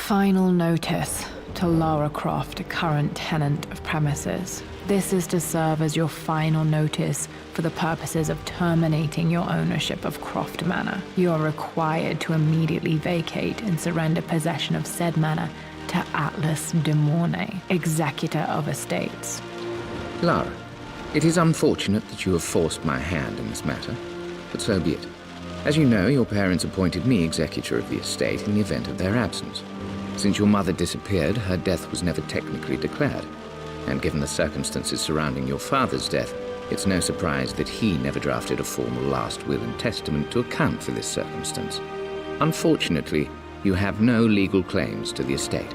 Final notice to Lara Croft, a current tenant of premises. This is to serve as your final notice for the purposes of terminating your ownership of Croft Manor. You are required to immediately vacate and surrender possession of said manor to Atlas de Mornay, executor of estates. Lara, it is unfortunate that you have forced my hand in this matter, but so be it. As you know, your parents appointed me executor of the estate in the event of their absence. Since your mother disappeared, her death was never technically declared. And given the circumstances surrounding your father's death, it's no surprise that he never drafted a formal last will and testament to account for this circumstance. Unfortunately, you have no legal claims to the estate.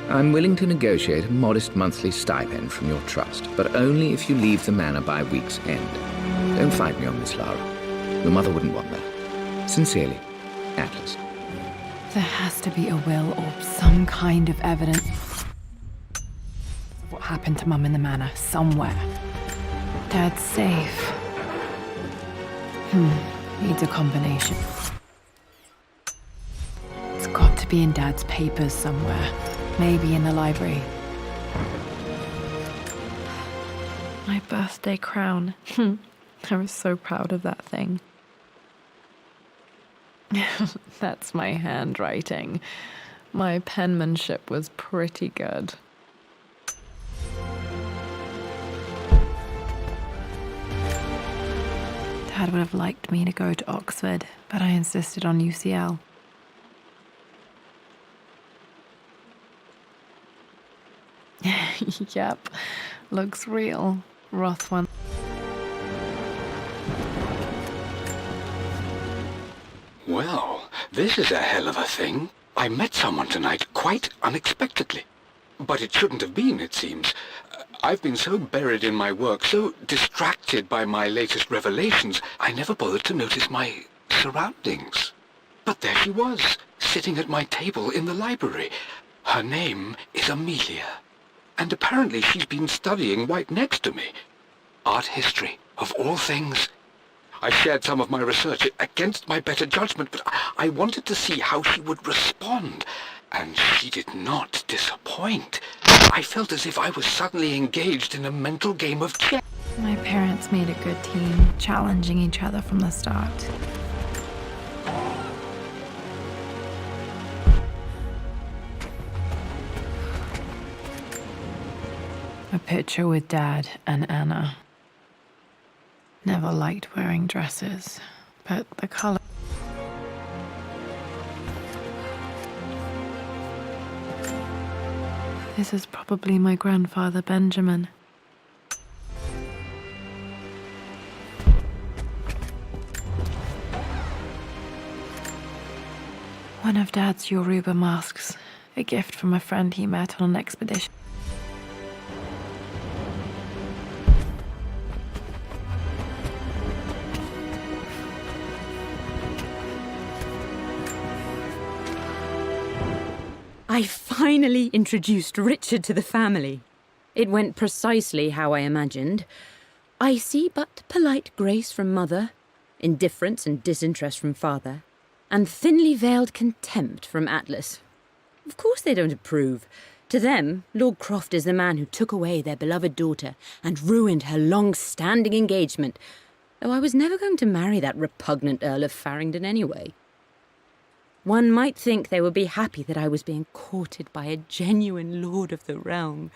I'm willing to negotiate a modest monthly stipend from your trust, but only if you leave the manor by week's end. Don't fight me on this, Lara. Your mother wouldn't want that. Sincerely, Atlas. There has to be a will or some kind of evidence of what happened to Mum in the manor somewhere. Dad's safe. Needs a combination. It's got to be in Dad's papers somewhere. Maybe in the library. My birthday crown. I was so proud of that thing. That's my handwriting. My penmanship was pretty good. Dad would have liked me to go to Oxford, but I insisted on UCL. Yep, looks real. Roth one. Well, this is a hell of a thing. I met someone tonight quite unexpectedly. But it shouldn't have been, it seems. I've been so buried in my work, so distracted by my latest revelations, I never bothered to notice my surroundings. But there she was, sitting at my table in the library. Her name is Amelia. And apparently she's been studying right next to me. Art history, of all things. I shared some of my research against my better judgment, but I wanted to see how she would respond. And she did not disappoint. I felt as if I was suddenly engaged in a mental game of chess. My parents made a good team, challenging each other from the start. A picture with Dad and Anna. Never liked wearing dresses, but the color. This is probably my grandfather Benjamin. One of Dad's Yoruba masks, a gift from a friend he met on an expedition. I finally introduced Richard to the family. It went precisely how I imagined. I see but polite grace from mother, indifference and disinterest from father, and thinly veiled contempt from Atlas. Of course they don't approve. To them, Lord Croft is the man who took away their beloved daughter and ruined her long-standing engagement, though I was never going to marry that repugnant Earl of Farringdon anyway. One might think they would be happy that I was being courted by a genuine lord of the realm.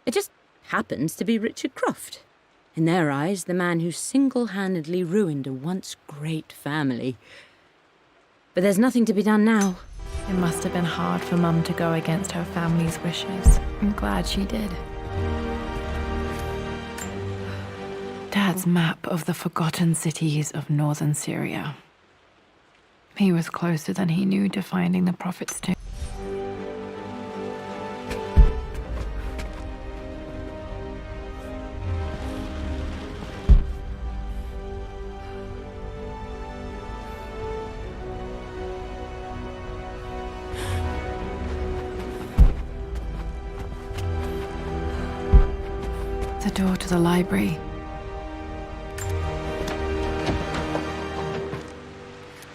It just happens to be Richard Croft. In their eyes, the man who single-handedly ruined a once great family. But there's nothing to be done now. It must have been hard for Mum to go against her family's wishes. I'm glad she did. Dad's map of the forgotten cities of northern Syria. He was closer than he knew to finding the Prophet's tomb. The door to the library.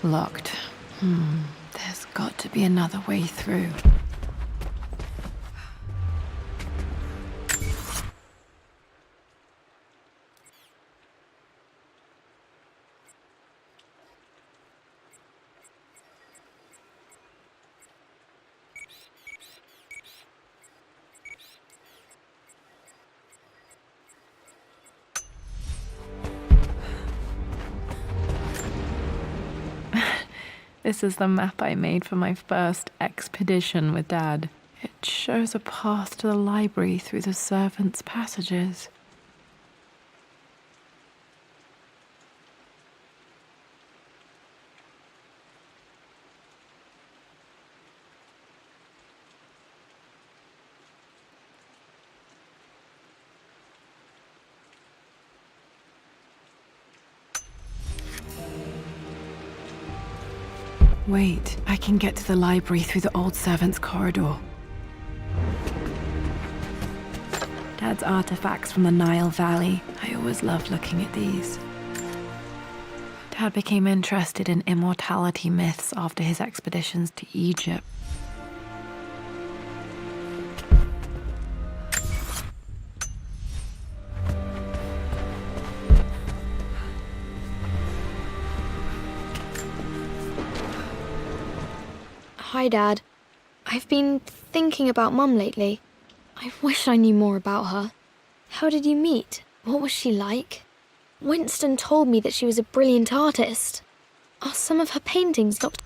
Locked. There's got to be another way through. This is the map I made for my first expedition with Dad. It shows a path to the library through the servants' passages. Wait, I can get to the library through the old servants' corridor. Dad's artifacts from the Nile Valley. I always loved looking at these. Dad became interested in immortality myths after his expeditions to Egypt. Hi, Dad. I've been thinking about Mum lately. I wish I knew more about her. How did you meet? What was she like? Winston told me that she was a brilliant artist. Are some of her paintings not...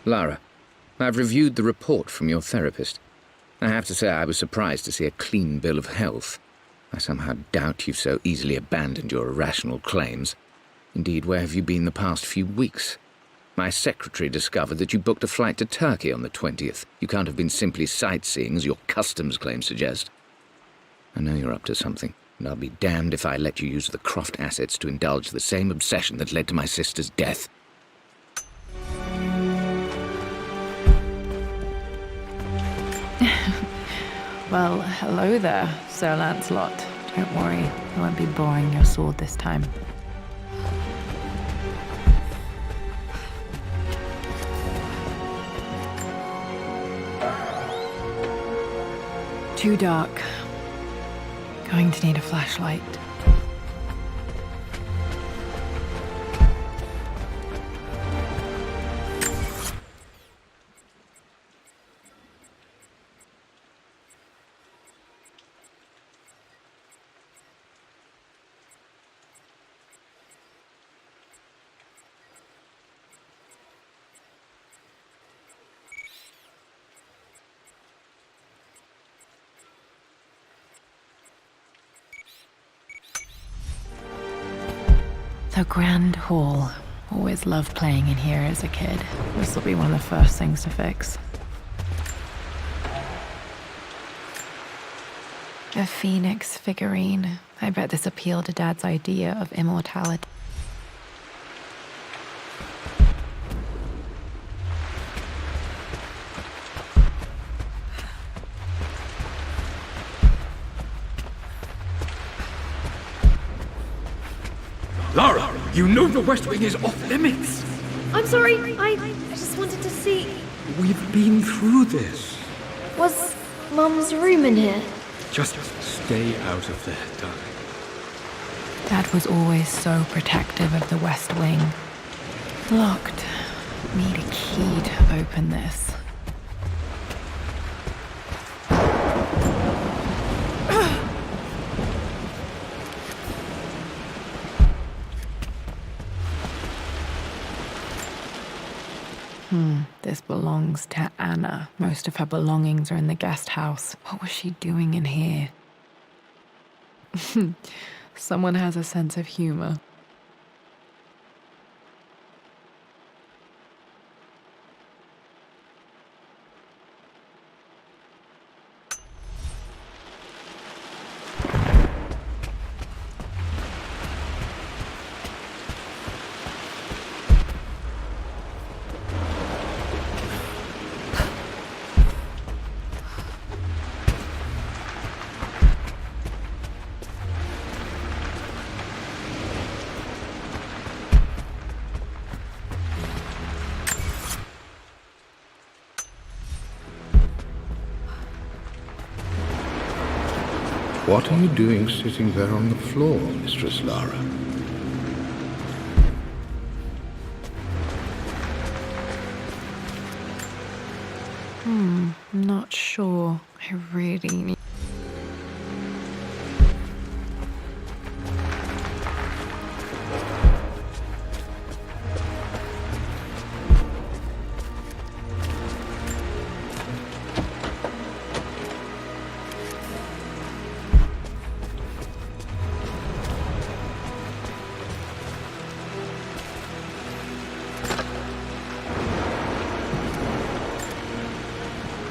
Lara, I've reviewed the report from your therapist. I have to say I was surprised to see a clean bill of health. I somehow doubt you've so easily abandoned your irrational claims. Indeed, where have you been the past few weeks? My secretary discovered that you booked a flight to Turkey on the 20th. You can't have been simply sightseeing, as your customs claims suggest. I know you're up to something, and I'll be damned if I let you use the Croft assets to indulge the same obsession that led to my sister's death. Well, hello there, Sir Lancelot. Don't worry, I won't be borrowing your sword this time. Too dark. Going to need a flashlight. The Grand Hall. Always loved playing in here as a kid. This will be one of the first things to fix. A phoenix figurine. I bet this appealed to Dad's idea of immortality. Lara, you know the West Wing is off limits. I'm sorry, I just wanted to see... We've been through this. Was Mum's room in here? Just stay out of there, darling. Dad was always so protective of the West Wing. Locked. Need a key to open this. This belongs to Anna. Most of her belongings are in the guest house. What was she doing in here? Someone has a sense of humor. What are you doing sitting there on the floor, Mistress Lara? I'm not sure. I really need...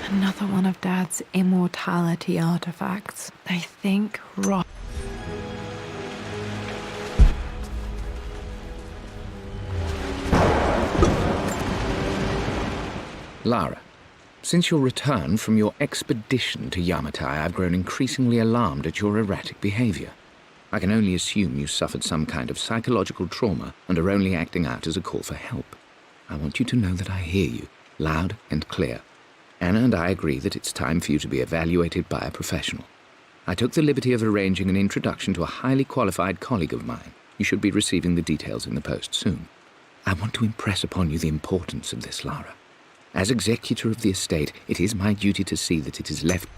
Another one of Dad's immortality artifacts. I think Lara, since your return from your expedition to Yamatai, I've grown increasingly alarmed at your erratic behavior. I can only assume you suffered some kind of psychological trauma and are only acting out as a call for help. I want you to know that I hear you, loud and clear. Anna and I agree that it's time for you to be evaluated by a professional. I took the liberty of arranging an introduction to a highly qualified colleague of mine. You should be receiving the details in the post soon. I want to impress upon you the importance of this, Lara. As executor of the estate, it is my duty to see that it is left...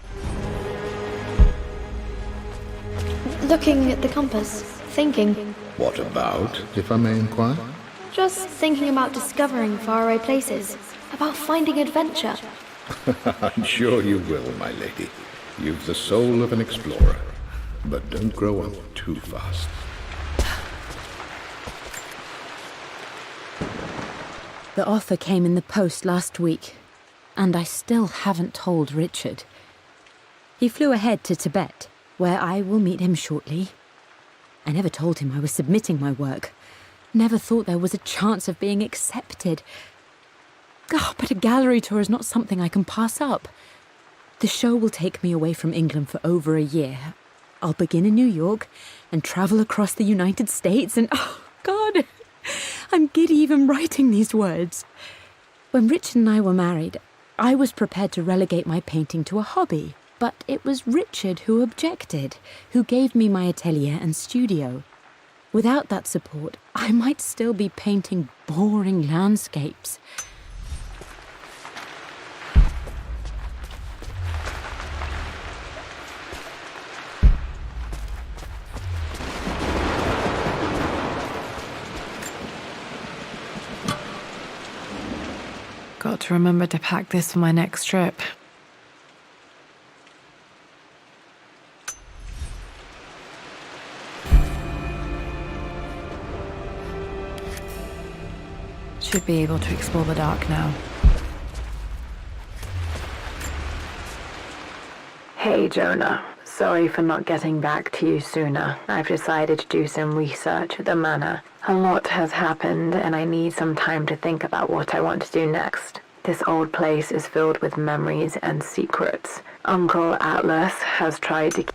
Looking at the compass, thinking. What about, if I may inquire? Just thinking about discovering faraway places, about finding adventure. I'm sure you will, my lady. You've the soul of an explorer. But don't grow up too fast. The offer came in the post last week, and I still haven't told Richard. He flew ahead to Tibet, where I will meet him shortly. I never told him I was submitting my work. Never thought there was a chance of being accepted. Oh, but a gallery tour is not something I can pass up. The show will take me away from England for over a year. I'll begin in New York and travel across the United States and... oh, God! I'm giddy even writing these words. When Richard and I were married, I was prepared to relegate my painting to a hobby. But it was Richard who objected, who gave me my atelier and studio. Without that support, I might still be painting boring landscapes. Got to remember to pack this for my next trip. Should be able to explore the dark now. Hey, Jonah. Sorry for not getting back to you sooner. I've decided to do some research at the manor. A lot has happened, and I need some time to think about what I want to do next. This old place is filled with memories and secrets. Uncle Atlas has tried to...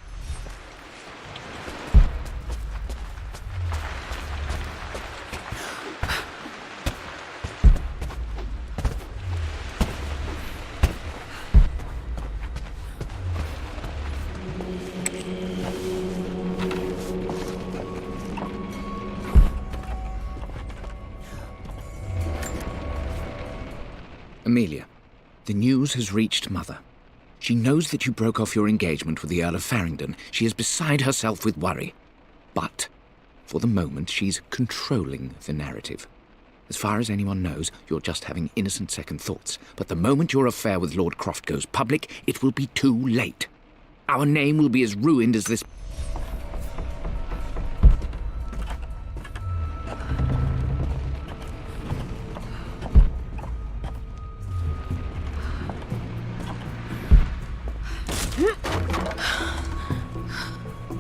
Amelia, the news has reached Mother. She knows that you broke off your engagement with the Earl of Farringdon. She is beside herself with worry. But, for the moment, she's controlling the narrative. As far as anyone knows, you're just having innocent second thoughts. But the moment your affair with Lord Croft goes public, it will be too late. Our name will be as ruined as this...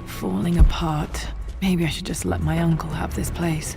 falling apart. Maybe I should just let my uncle have this place.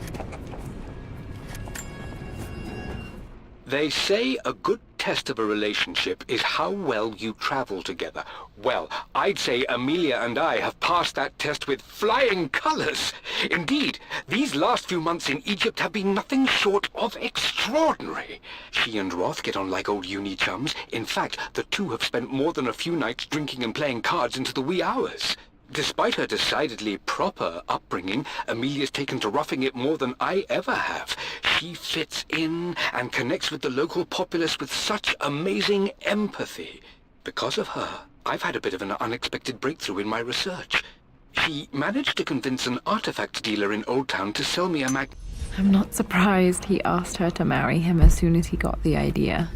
They say a good test of a relationship is how well you travel together. Well, I'd say Amelia and I have passed that test with flying colors. Indeed, these last few months in Egypt have been nothing short of extraordinary. She and Roth get on like old uni chums. In fact, the two have spent more than a few nights drinking and playing cards into the wee hours. Despite her decidedly proper upbringing, Amelia's taken to roughing it more than I ever have. She fits in and connects with the local populace with such amazing empathy. because of her, I've had a bit of an unexpected breakthrough in my research. She managed to convince an artifact dealer in Old Town to sell me a I'm not surprised he asked her to marry him as soon as he got the idea.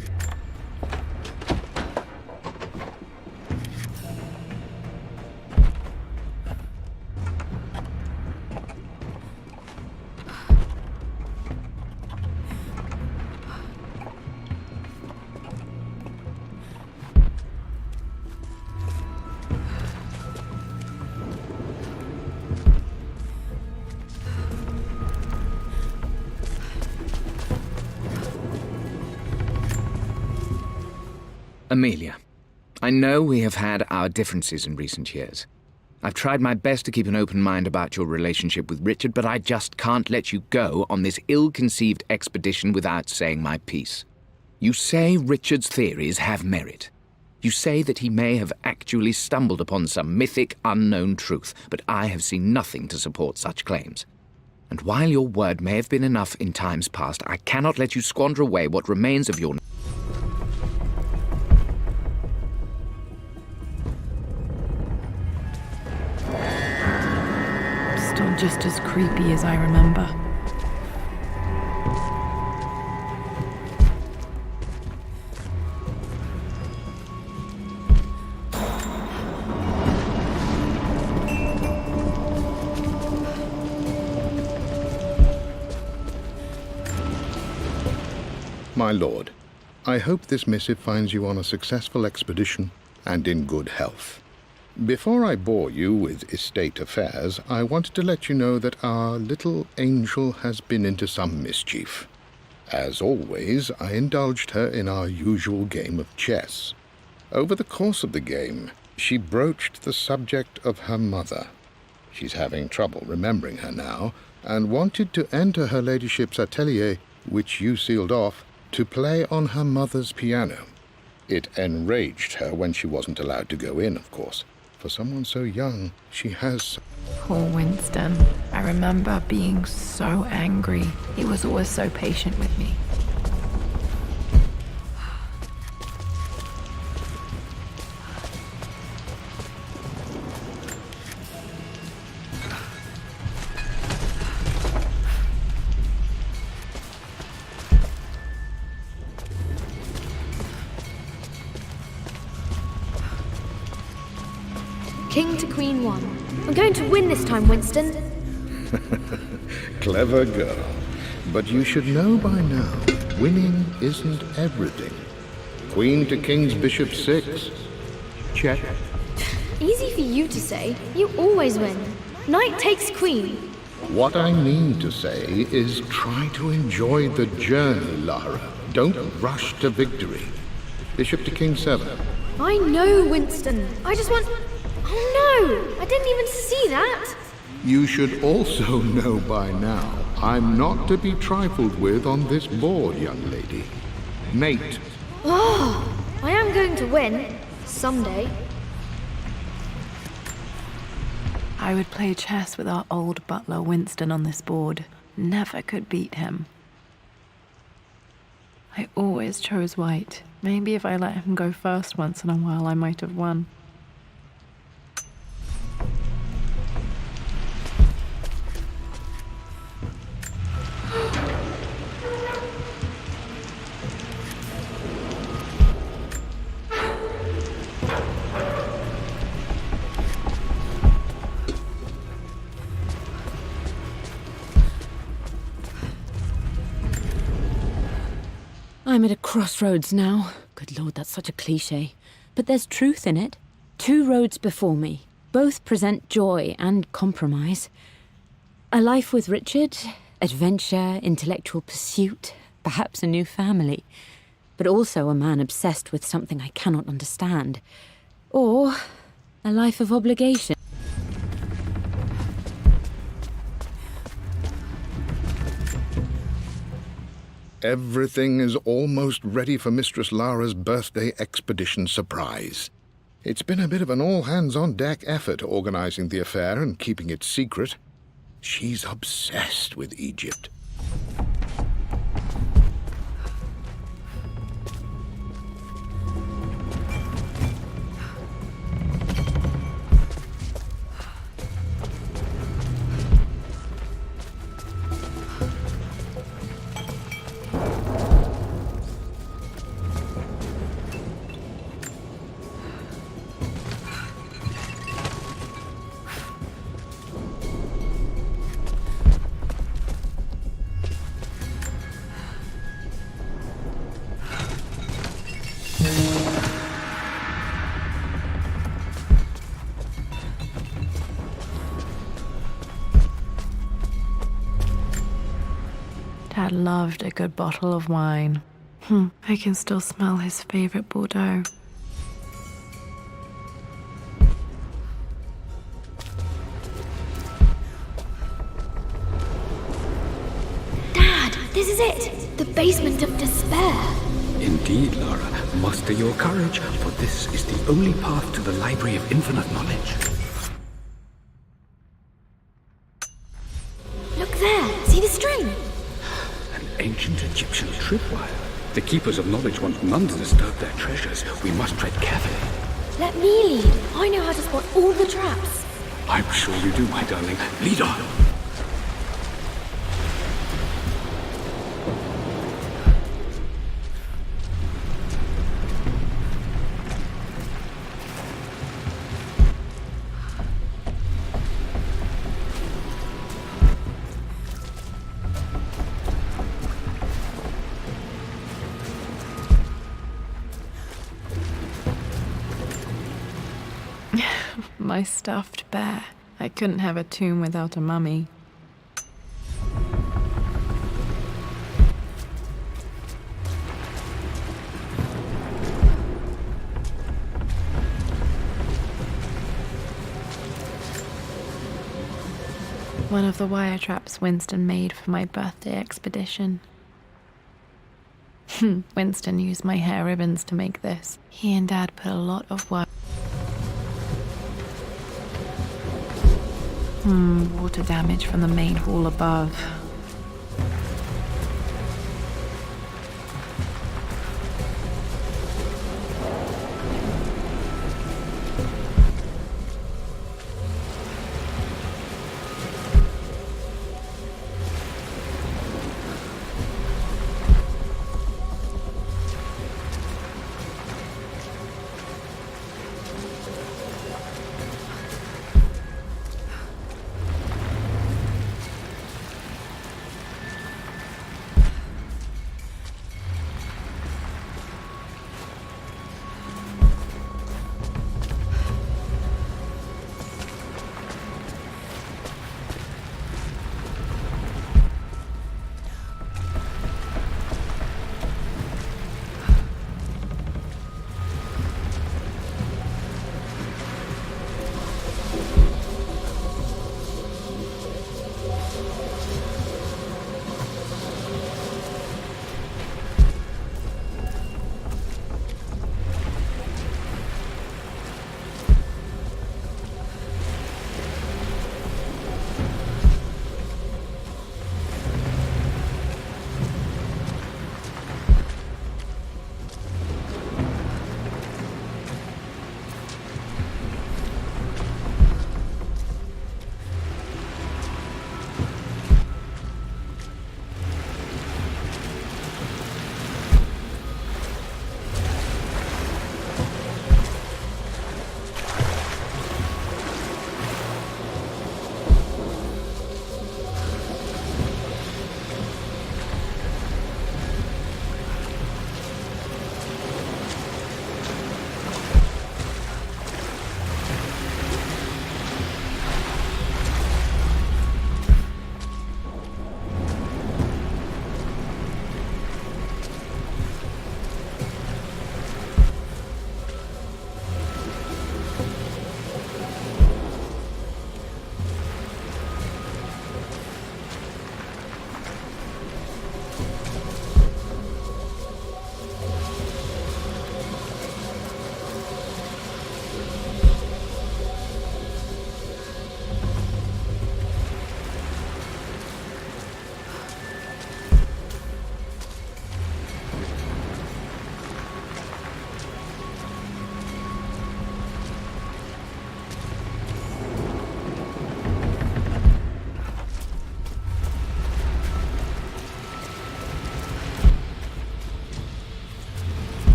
Amelia, I know we have had our differences in recent years. I've tried my best to keep an open mind about your relationship with Richard, but I just can't let you go on this ill-conceived expedition without saying my piece. You say Richard's theories have merit. You say that he may have actually stumbled upon some mythic, unknown truth, but I have seen nothing to support such claims. And while your word may have been enough in times past, I cannot let you squander away what remains of your... Still just as creepy as I remember. My lord, I hope this missive finds you on a successful expedition and in good health. Before I bore you with estate affairs, I wanted to let you know that our little angel has been into some mischief. As always, I indulged her in our usual game of chess. Over the course of the game, she broached the subject of her mother. She's having trouble remembering her now, and wanted to enter her ladyship's atelier, which you sealed off, to play on her mother's piano. It enraged her when she wasn't allowed to go in, of course. For someone so young, she has... Poor Winston. I remember being so angry. He was always so patient with me. King to Queen 1. I'm going to win this time, Winston. Clever girl. But you should know by now, winning isn't everything. Queen to King's Bishop 6. Check. Easy for you to say. You always win. Knight takes queen. What I mean to say is try to enjoy the journey, Lara. Don't rush to victory. Bishop to King 7. I know, Winston. I just want... Oh no! I didn't even see that! You should also know by now, I'm not to be trifled with on this board, young lady. Mate. Oh, I am going to win. Someday. I would play chess with our old butler Winston on this board. Never could beat him. I always chose white. Maybe if I let him go first once in a while, I might have won. I'm at a crossroads now. Good Lord, that's such a cliché. But there's truth in it. Two roads before me. Both present joy and compromise. A life with Richard, adventure, intellectual pursuit, perhaps a new family. But also a man obsessed with something I cannot understand. Or a life of obligation. Everything is almost ready for Mistress Lara's birthday expedition surprise. It's been a bit of an all-hands-on-deck effort organizing the affair and keeping it secret. She's obsessed with Egypt. Dad loved a good bottle of wine. I can still smell his favorite Bordeaux. Dad, this is it! The basement of despair! Indeed, Lara. Muster your courage, for this is the only path to the Library of Infinite Knowledge. Look there! See the string? An ancient Egyptian tripwire. The keepers of knowledge want none to disturb their treasures. We must tread carefully. Let me lead. I know how to spot all the traps. I'm sure you do, my darling. Lead on. My stuffed bear. I couldn't have a tomb without a mummy. One of the wire traps Winston made for my birthday expedition. Winston used my hair ribbons to make this. He and Dad put a lot of work. Water damage from the main hall above.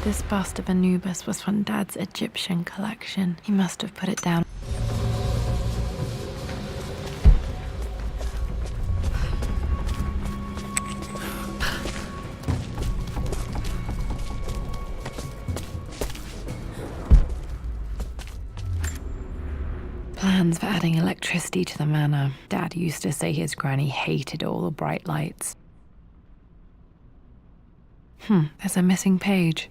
This bust of Anubis was from Dad's Egyptian collection. He must have put it down. Plans for adding electricity to the manor. Dad used to say his granny hated all the bright lights. There's a missing page.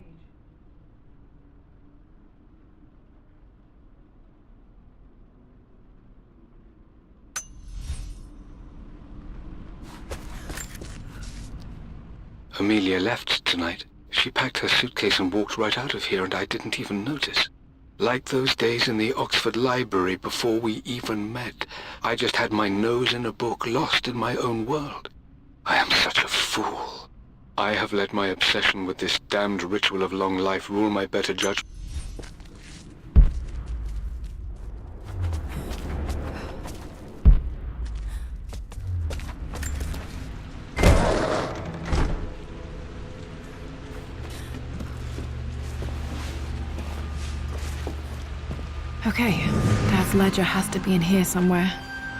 Amelia left tonight. She packed her suitcase and walked right out of here, and I didn't even notice. Like those days in the Oxford Library before we even met. I just had my nose in a book, lost in my own world. I am such a fool. I have let my obsession with this damned ritual of long life rule my better judgment. Okay, Dad's ledger has to be in here somewhere.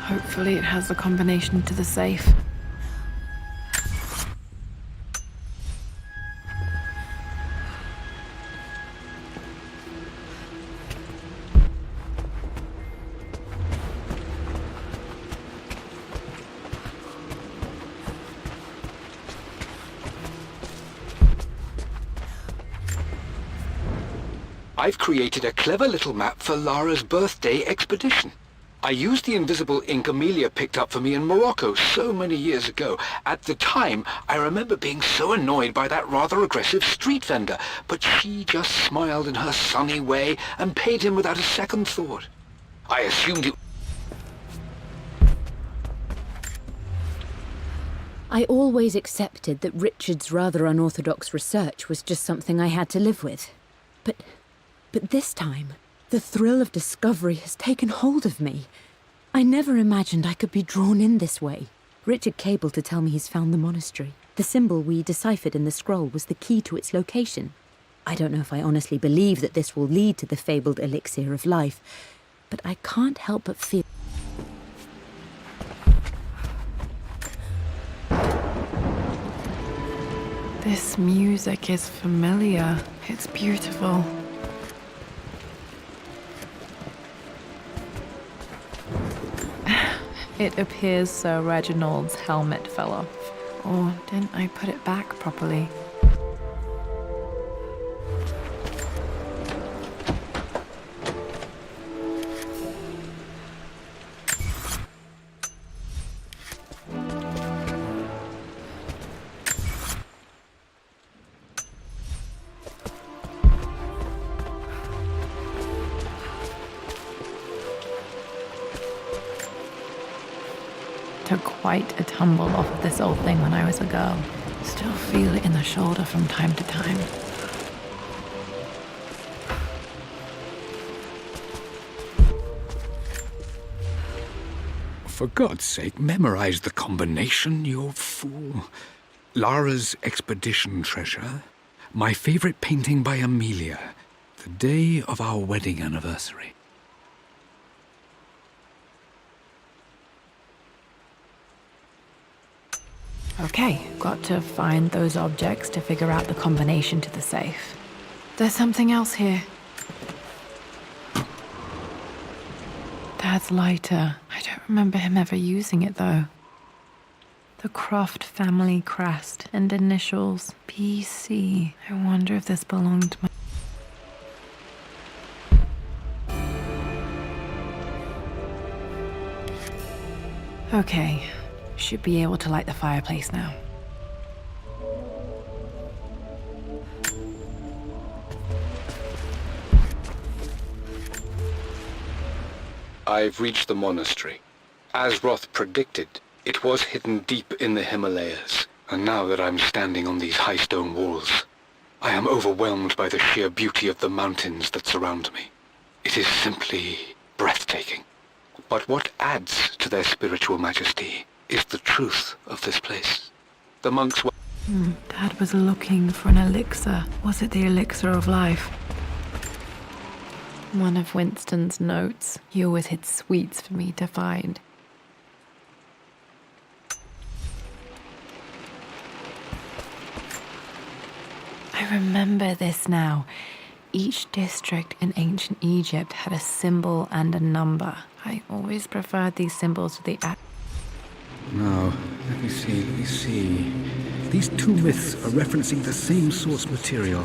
Hopefully it has the combination to the safe. I've created a clever little map for Lara's birthday expedition. I used the invisible ink Amelia picked up for me in Morocco so many years ago. At the time, I remember being so annoyed by that rather aggressive street vendor, but she just smiled in her sunny way and paid him without a second thought. I assumed it... I always accepted that Richard's rather unorthodox research was just something I had to live with. But this time, the thrill of discovery has taken hold of me. I never imagined I could be drawn in this way. Richard cabled to tell me he's found the monastery. The symbol we deciphered in the scroll was the key to its location. I don't know if I honestly believe that this will lead to the fabled elixir of life, but I can't help but feel... This music is familiar. It's beautiful. It appears Sir Reginald's helmet fell off. Or didn't I put it back properly? Took quite a tumble off of this old thing when I was a girl. Still feel it in the shoulder from time to time. For God's sake, memorize the combination, you fool. Lara's expedition treasure. My favorite painting by Amelia. The day of our wedding anniversary. Okay, got to find those objects to figure out the combination to the safe. There's something else here. Dad's lighter. I don't remember him ever using it, though. The Croft family crest and initials PC. I wonder if this belonged to my... Okay, should be able to light the fireplace now. I've reached the monastery. As Roth predicted, it was hidden deep in the Himalayas. And now that I'm standing on these high stone walls, I am overwhelmed by the sheer beauty of the mountains that surround me. It is simply breathtaking. But what adds to their spiritual majesty is the truth of this place. The monks were... Dad was looking for an elixir. Was it the elixir of life? One of Winston's notes. He always hid sweets for me to find. I remember this now. Each district in ancient Egypt had a symbol and a number. I always preferred these symbols to the Now, let me see. These two myths are referencing the same source material.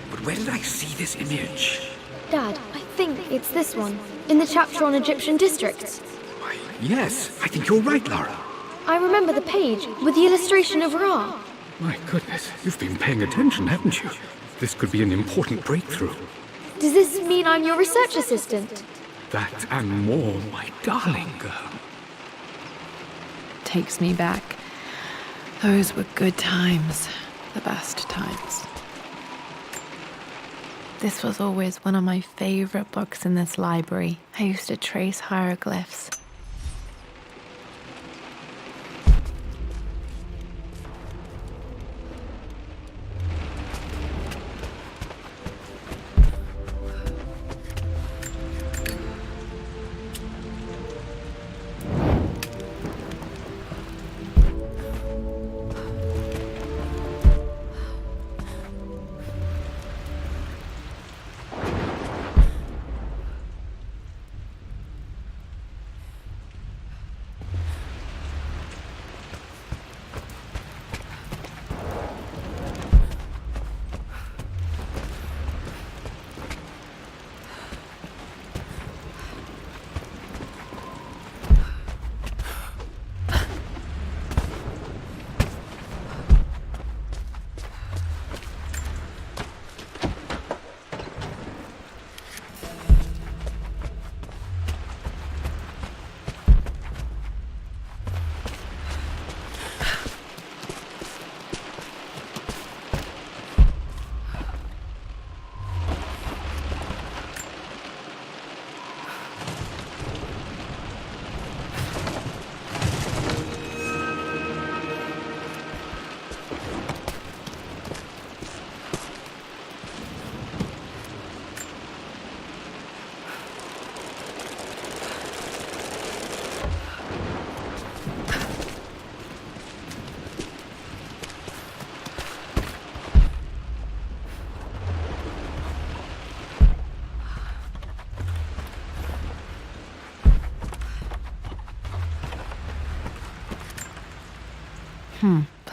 But where did I see this image? Dad, I think it's this one, in the chapter on Egyptian districts. Why, yes, I think you're right, Lara. I remember the page with the illustration of Ra. My goodness, you've been paying attention, haven't you? This could be an important breakthrough. Does this mean I'm your research assistant? That and more, my darling girl. takes me back. Those were good times, the best times. This was always one of my favorite books in this library. I used to trace hieroglyphs.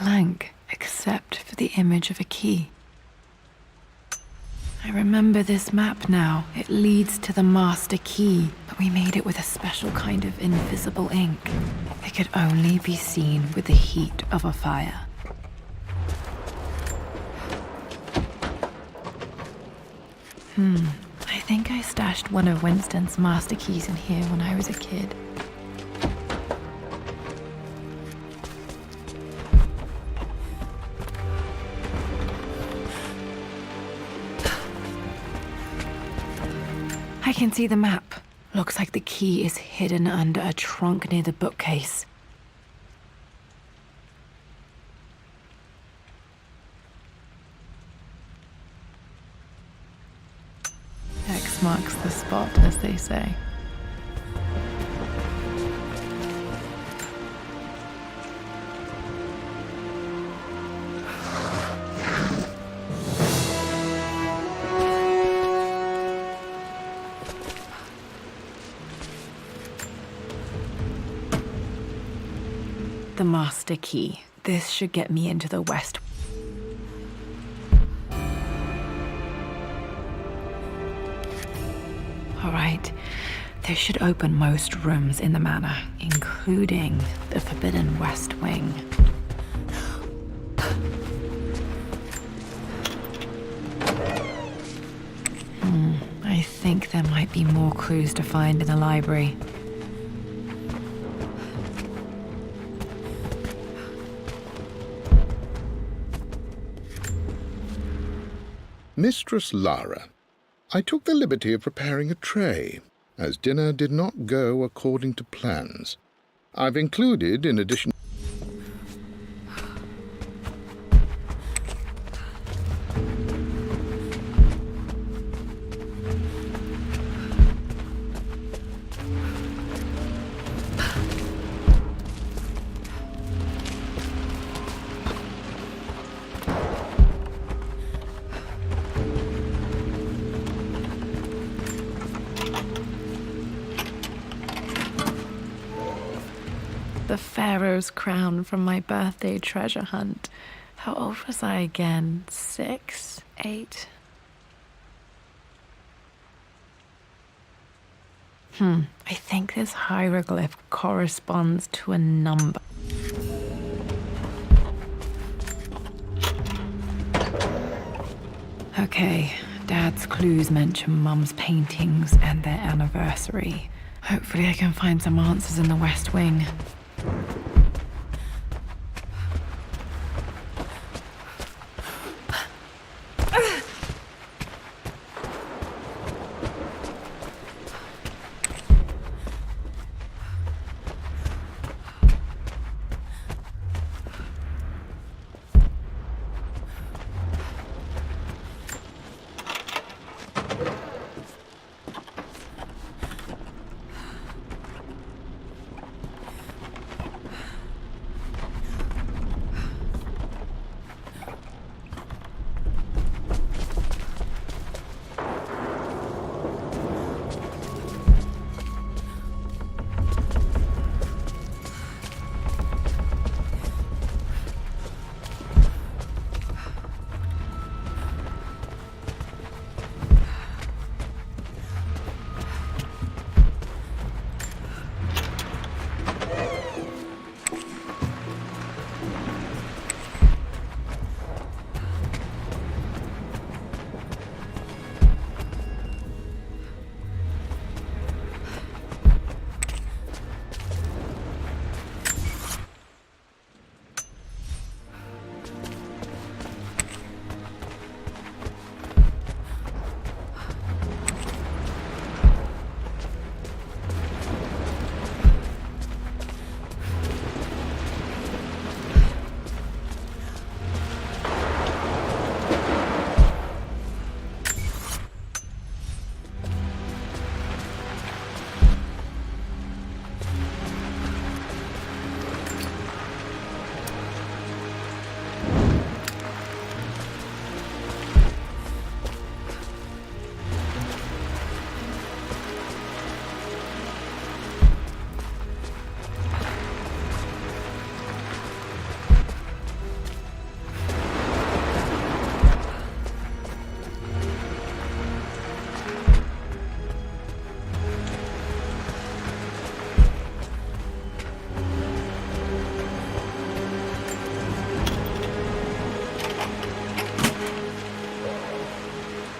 Blank, except for the image of a key. I remember this map now. It leads to the master key, but we made it with a special kind of invisible ink. It could only be seen with the heat of a fire. I think I stashed one of Winston's master keys in here when I was a kid. I can see the map. Looks like the key is hidden under a trunk near the bookcase. X marks the spot, as they say. The master key. This should get me into the west. All right. This should open most rooms in the manor, including the forbidden west wing. I think there might be more clues to find in the library. Mistress Lara, I took the liberty of preparing a tray, as dinner did not go according to plans. I've included, in addition... the Pharaoh's crown from my birthday treasure hunt. How old was I again? 6? 8? I think this hieroglyph corresponds to a number. Okay, Dad's clues mention Mum's paintings and their anniversary. Hopefully I can find some answers in the West Wing.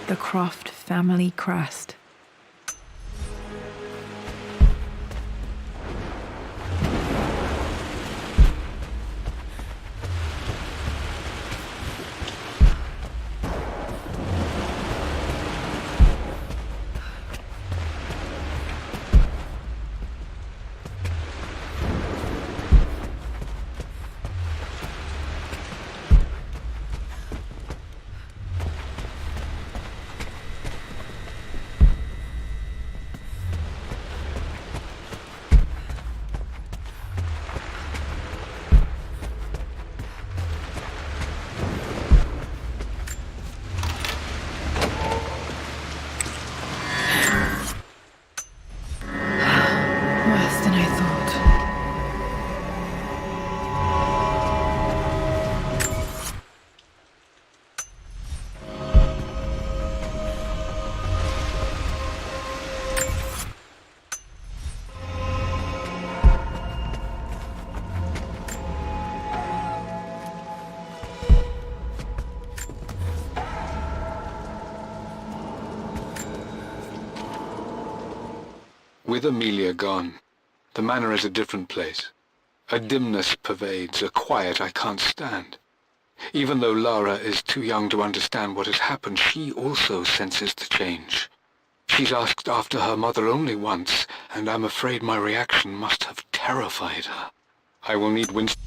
The Croft family crest. Worse than I thought. With Amelia gone, the manor is a different place. A dimness pervades, a quiet I can't stand. Even though Lara is too young to understand what has happened, she also senses the change. She's asked after her mother only once, and I'm afraid my reaction must have terrified her. I will need Winston.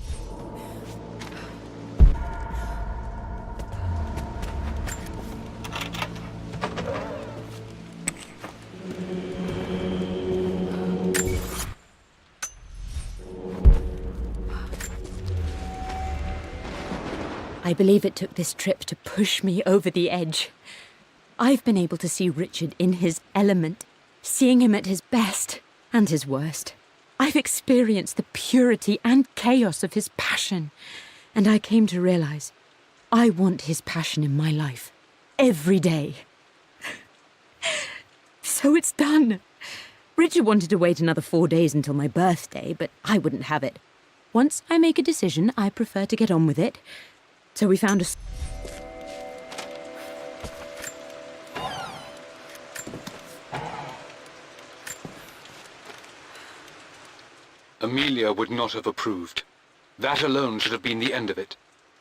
I believe it took this trip to push me over the edge. I've been able to see Richard in his element, seeing him at his best and his worst. I've experienced the purity and chaos of his passion, and I came to realize I want his passion in my life every day. So it's done. Richard wanted to wait another 4 days until my birthday, but I wouldn't have it. Once I make a decision, I prefer to get on with it. So we found a... Amelia would not have approved. That alone should have been the end of it.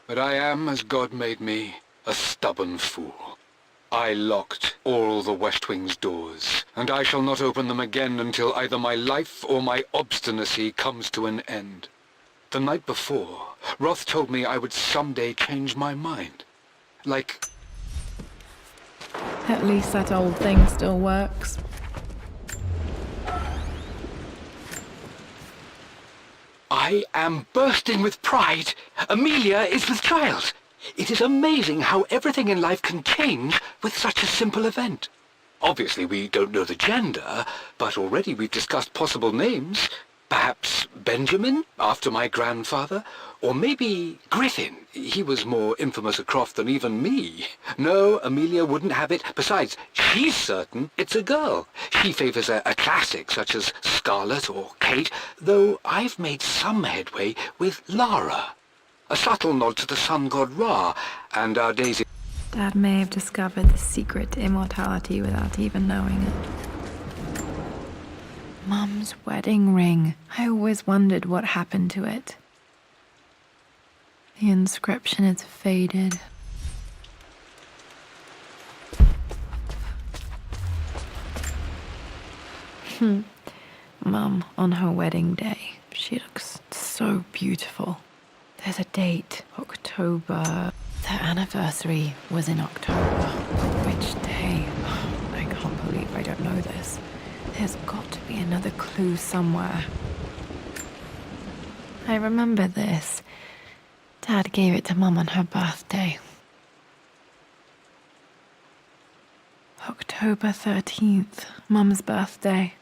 But I am, as God made me, a stubborn fool. I locked all the West Wing's doors, and I shall not open them again until either my life or my obstinacy comes to an end. The night before, Roth told me I would someday change my mind. Like... At least that old thing still works. I am bursting with pride. Amelia is with child. It is amazing how everything in life can change with such a simple event. Obviously, we don't know the gender, but already we've discussed possible names. Perhaps Benjamin, after my grandfather, or maybe Griffin. He was more infamous at Croft than even me. No, Amelia wouldn't have it. Besides, she's certain it's a girl. She favours a classic such as Scarlet or Kate, though I've made some headway with Lara. A subtle nod to the sun god Ra, and our days... Dad may have discovered the secret to immortality without even knowing it. Mum's wedding ring. I always wondered what happened to it. The inscription is faded. Mum, on her wedding day, she looks so beautiful. There's a date, October. Their anniversary was in October. Which day? I can't believe I don't know this. There's got to be another clue somewhere. I remember this. Dad gave it to Mum on her birthday. October 13th, Mum's birthday.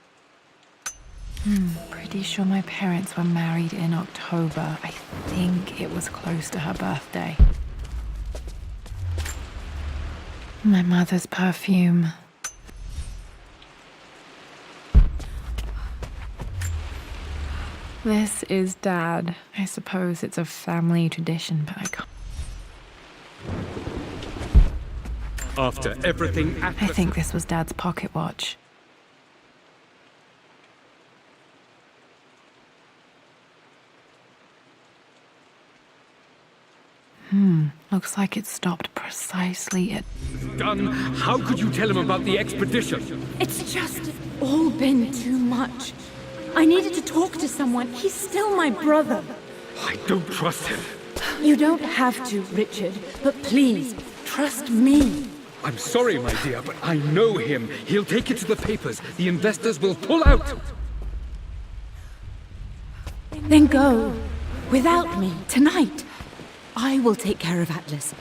Pretty sure my parents were married in October. I think it was close to her birthday. My mother's perfume. This is Dad. I suppose it's a family tradition, but I can't. After everything... I think this was Dad's pocket watch. Looks like it stopped precisely at... Done. How could you tell him about the expedition? It's just all been too much. I needed to talk to someone. He's still my brother. I don't trust him. You don't have to, Richard, but please, trust me. I'm sorry, my dear, but I know him. He'll take it to the papers. The investors will pull out. Then go. Without me, tonight. I will take care of Atlas,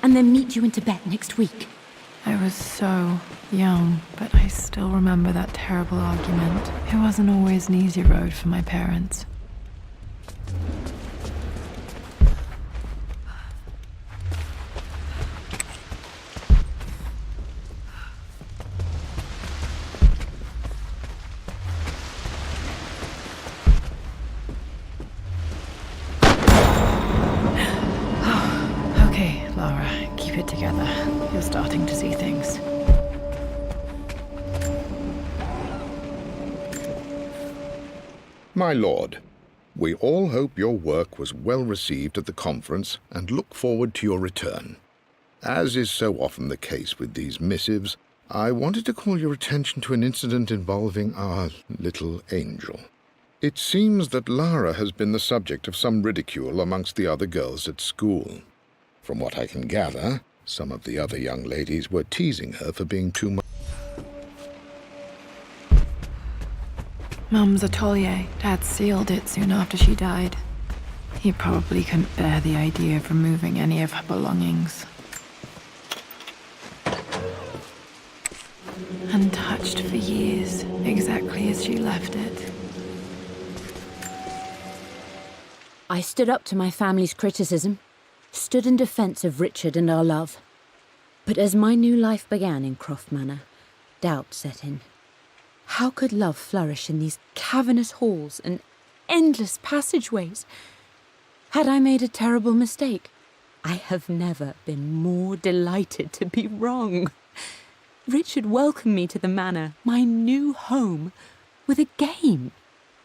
and then meet you in Tibet next week. I was so young, but I still remember that terrible argument. It wasn't always an easy road for my parents. Okay, Lara, keep it together. You're starting to see things. My lord, we all hope your work was well received at the conference and look forward to your return. As is so often the case with these missives, I wanted to call your attention to an incident involving our little angel. It seems that Lara has been the subject of some ridicule amongst the other girls at school. From what I can gather, some of the other young ladies were teasing her for being too much. Mum's atelier. Dad sealed it soon after she died. He probably couldn't bear the idea of removing any of her belongings. Untouched for years, exactly as she left it. I stood up to my family's criticism, stood in defence of Richard and our love. But as my new life began in Croft Manor, doubt set in. How could love flourish in these cavernous halls and endless passageways? Had I made a terrible mistake? I have never been more delighted to be wrong. Richard welcomed me to the manor, my new home, with a game.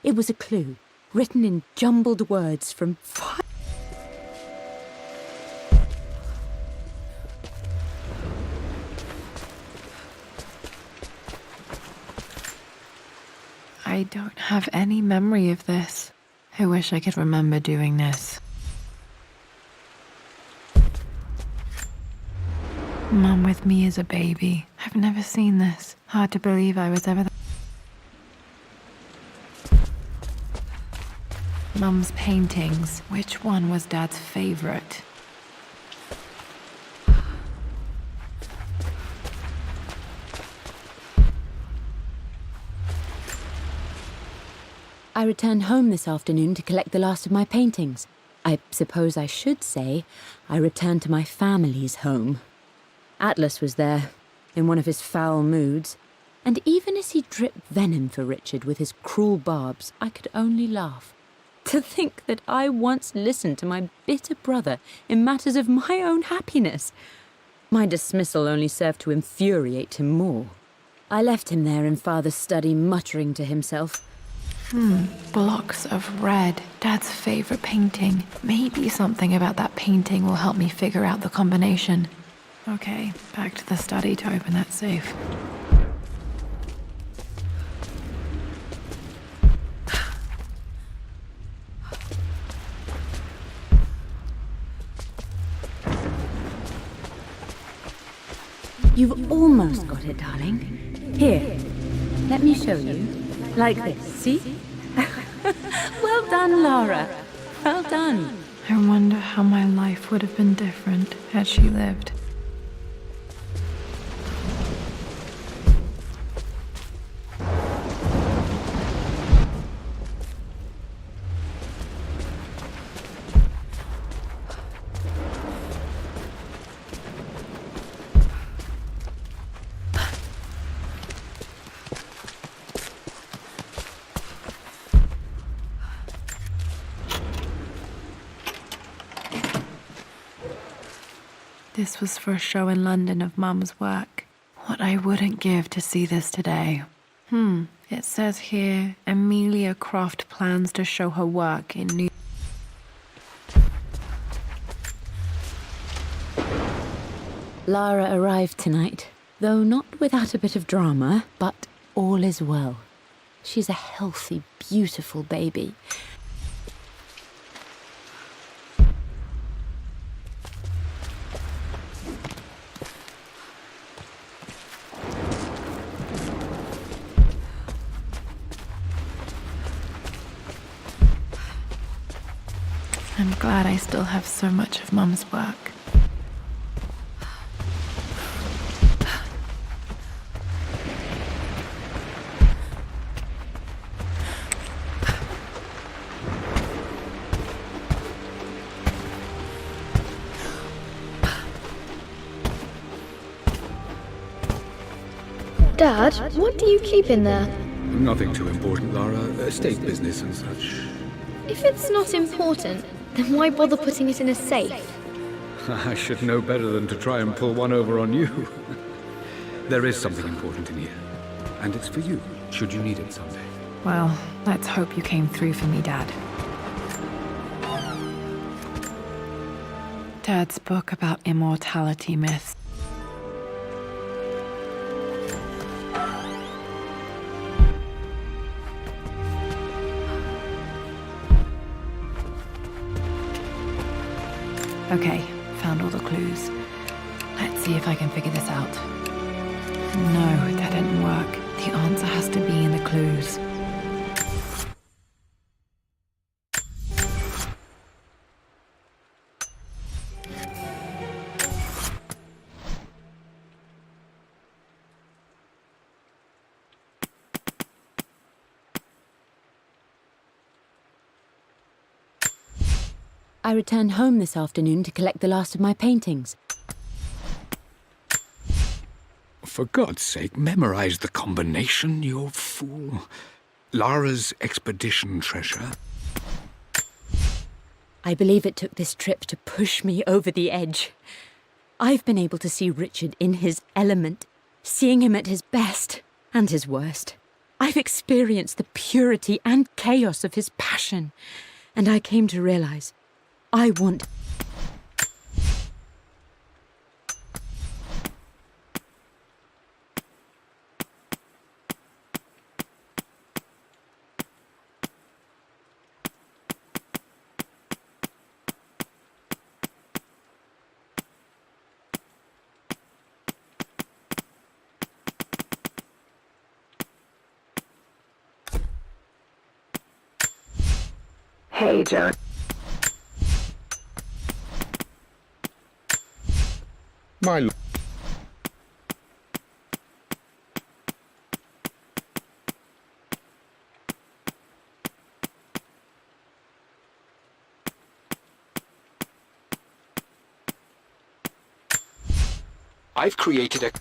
It was a clue, written in jumbled words from I don't have any memory of this. I wish I could remember doing this. Mum with me as a baby. I've never seen this. Hard to believe I was ever Mum's paintings. Which one was Dad's favorite? I returned home this afternoon to collect the last of my paintings. I suppose I should say I returned to my family's home. Atlas was there, in one of his foul moods, and even as he dripped venom for Richard with his cruel barbs, I could only laugh. To think that I once listened to my bitter brother in matters of my own happiness. My dismissal only served to infuriate him more. I left him there in Father's study, muttering to himself. Blocks of red. Dad's favorite painting. Maybe something about that painting will help me figure out the combination. Okay, back to the study to open that safe. You've almost got it, darling. Here, let me show you. Like this, see? Well done, Lara. Well done. I wonder how my life would have been different had she lived. This was for a show in London of Mum's work. What I wouldn't give to see this today. It says here, Amelia Croft plans to show her work in New... Lara arrived tonight, though not without a bit of drama, but all is well. She's a healthy, beautiful baby. I'm glad I still have so much of Mum's work. Dad, what do you keep in there? Nothing too important, Lara. Estate business and such. If it's not important, then why bother putting it in a safe? I should know better than to try and pull one over on you. There is something important in here. And it's for you, should you need it someday. Well, let's hope you came through for me, Dad. Dad's book about immortality myths. Okay, found all the clues. Let's see if I can figure this out. No, that didn't work. The answer has to be in the clues. I returned home this afternoon to collect the last of my paintings. For God's sake, memorize the combination, you fool. Lara's expedition treasure. I believe it took this trip to push me over the edge. I've been able to see Richard in his element, seeing him at his best and his worst. I've experienced the purity and chaos of his passion, and I came to realize I want... Hey, Joan. My lord. I've created a...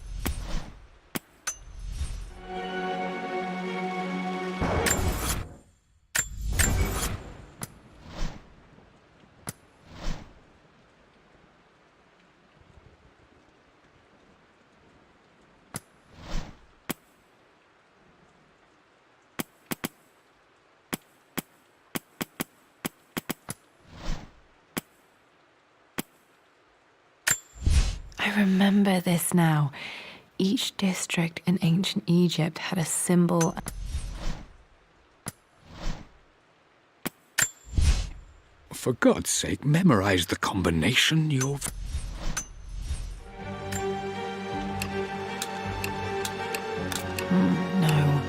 I remember this now. Each district in ancient Egypt had a symbol. For God's sake, memorize the combination, you... No,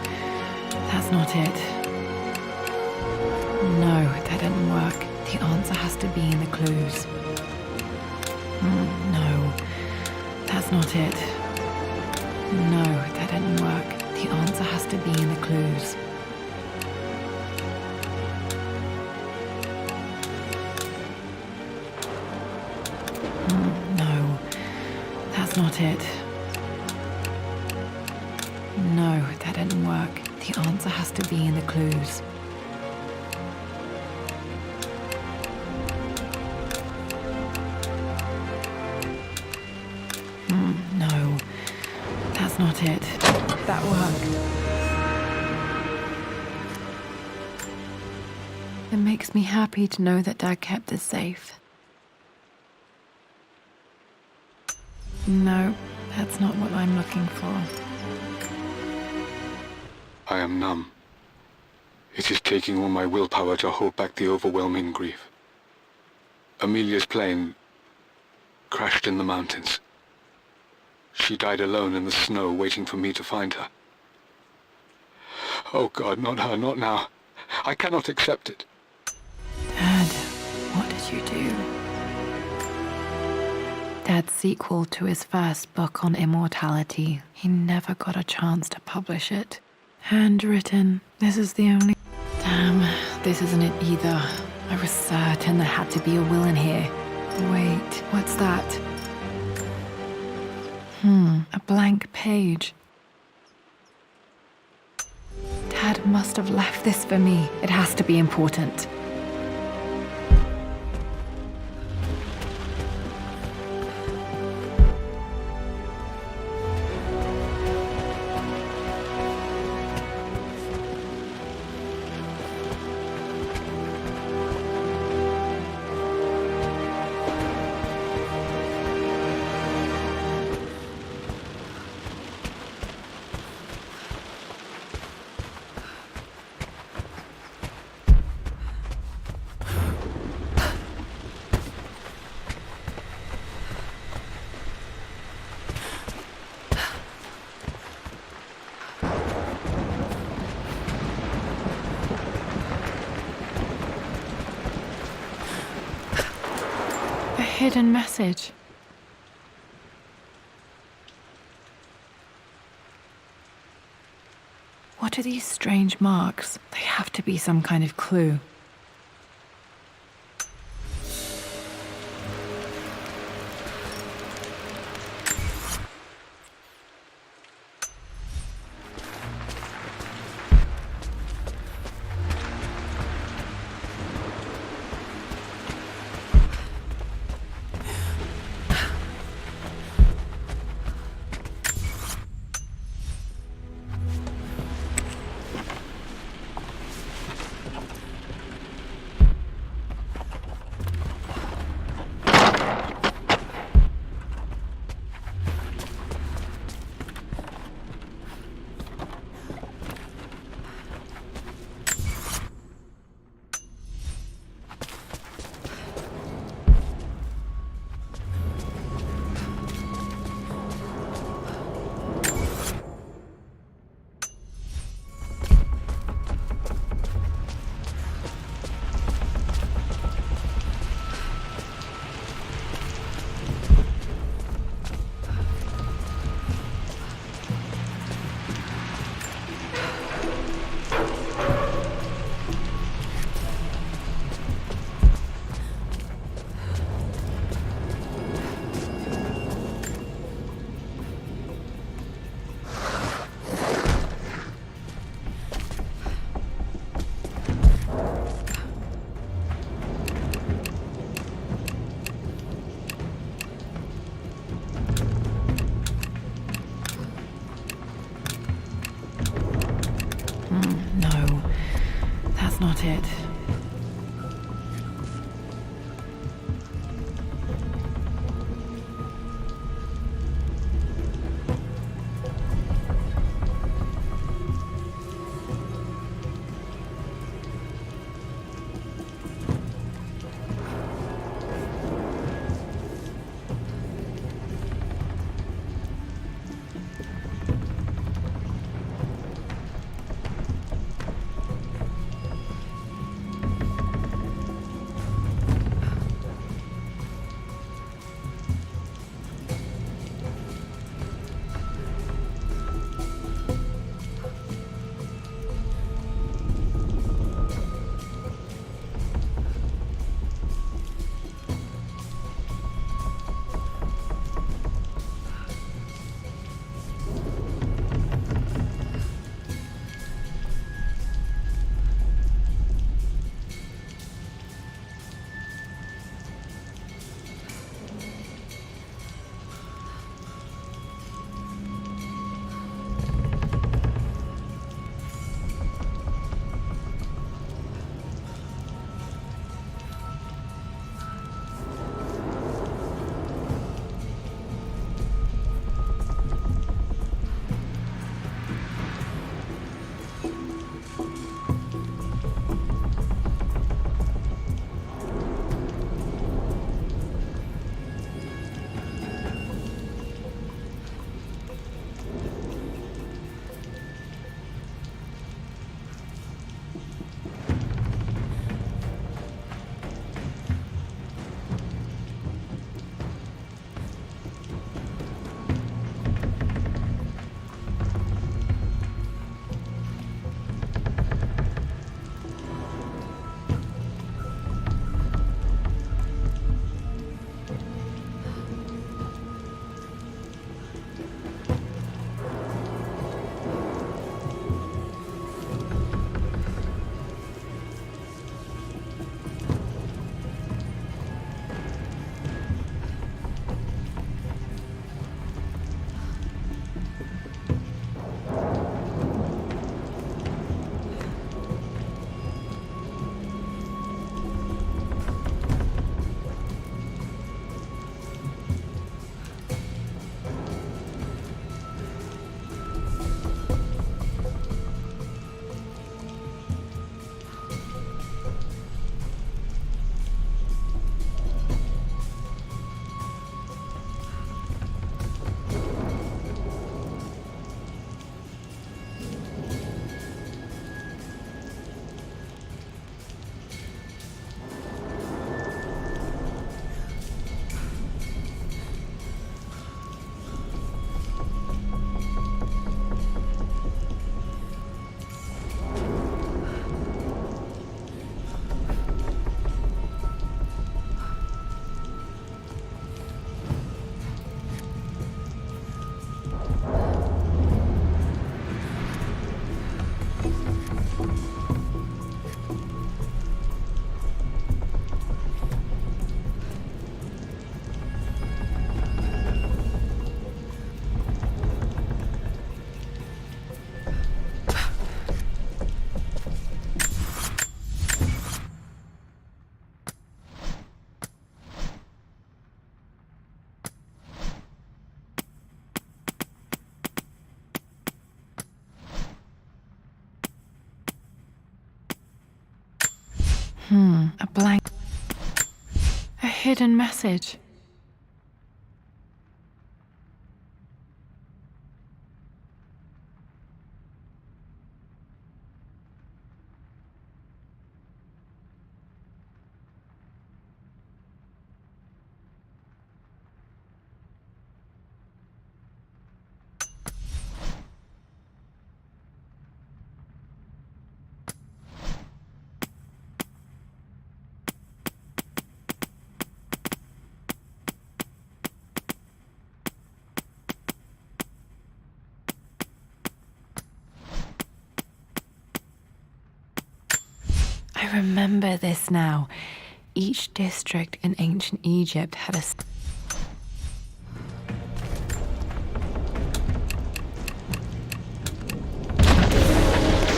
that's not it. No, that didn't work. The answer has to be in the clues. No, that's not it. No, that didn't work. The answer has to be in the clues. No, that's not it. No, that didn't work. The answer has to be in the clues. No, that's not it. That worked. It makes me happy to know that Dad kept this safe. No, that's not what I'm looking for. I am numb. It is taking all my willpower to hold back the overwhelming grief. Amelia's plane crashed in the mountains. She died alone in the snow, waiting for me to find her. Oh God, not her, not now. I cannot accept it. Dad, what did you do? Dad's sequel to his first book on immortality. He never got a chance to publish it. Handwritten. This is the only... Damn, this isn't it either. I was certain there had to be a will in here. Wait, what's that? A blank page. Dad must have left this for me. It has to be important. Hidden message. What are these strange marks? They have to be some kind of clue. that's not it. A blank. A hidden message. I remember this now. Each district in ancient Egypt had a...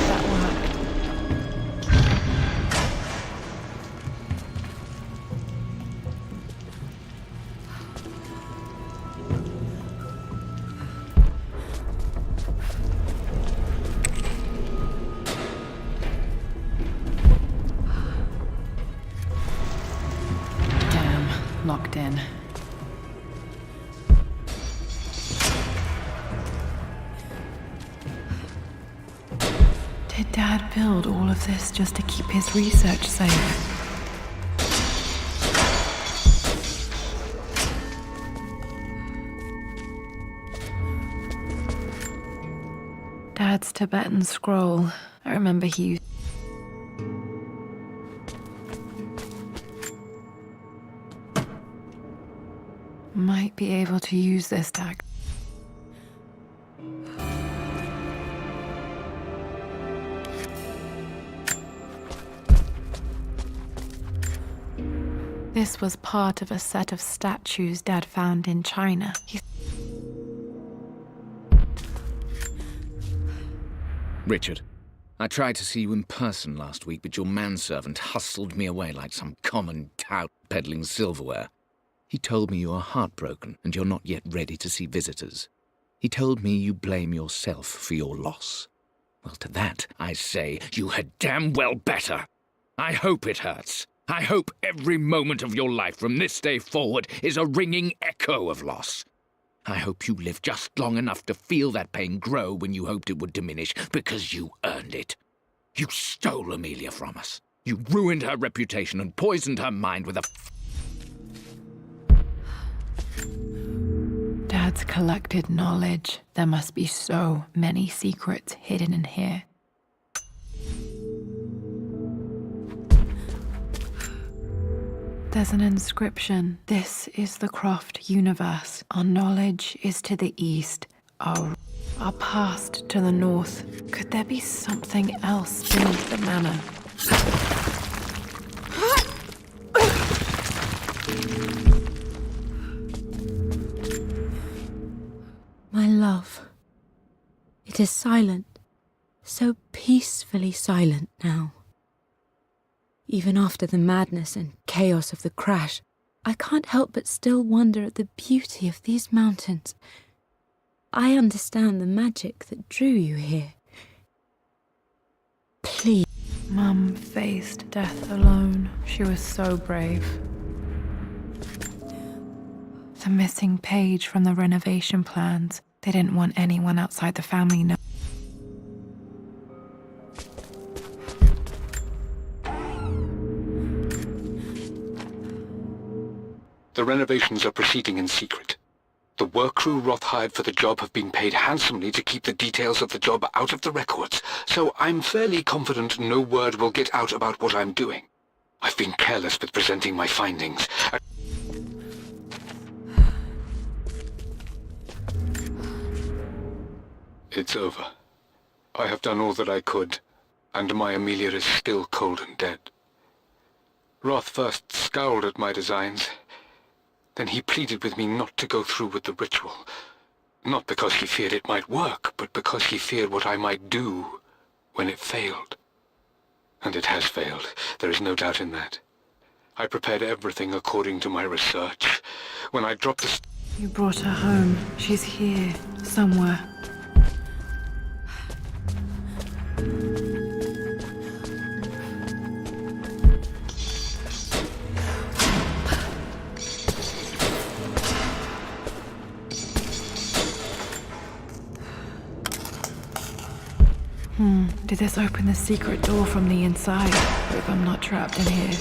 That worked. in. Did Dad build all of this just to keep his research safe? Dad's Tibetan scroll. I remember he used... Might be able to use this tag. This was part of a set of statues Dad found in China. Richard, I tried to see you in person last week, but your manservant hustled me away like some common tout peddling silverware. He told me you are heartbroken and you're not yet ready to see visitors. He told me you blame yourself for your loss. Well, to that, I say you had damn well better. I hope it hurts. I hope every moment of your life from this day forward is a ringing echo of loss. I hope you live just long enough to feel that pain grow when you hoped it would diminish, because you earned it. You stole Amelia from us. You ruined her reputation and poisoned her mind with a... Dad's collected knowledge. There must be so many secrets hidden in here. There's an inscription. This is the Croft universe. Our knowledge is to the east, our past to the north. Could there be something else beneath the manor? My love, it is silent, so peacefully silent now. Even after the madness and chaos of the crash, I can't help but still wonder at the beauty of these mountains. I understand the magic that drew you here. Please. Mum faced death alone. She was so brave. The missing page from the renovation plans. They didn't want anyone outside the family knowing. The renovations are proceeding in secret. The work crew Roth hired for the job have been paid handsomely to keep the details of the job out of the records, so I'm fairly confident no word will get out about what I'm doing. I've been careless with presenting my findings. It's over. I have done all that I could, and my Amelia is still cold and dead. Roth first scowled at my designs. Then he pleaded with me not to go through with the ritual. Not because he feared it might work, but because he feared what I might do when it failed. And it has failed. There is no doubt in that. I prepared everything according to my research. When I dropped the... You brought her home. She's here, somewhere. Did this open the secret door from the inside? Hope I'm not trapped in here.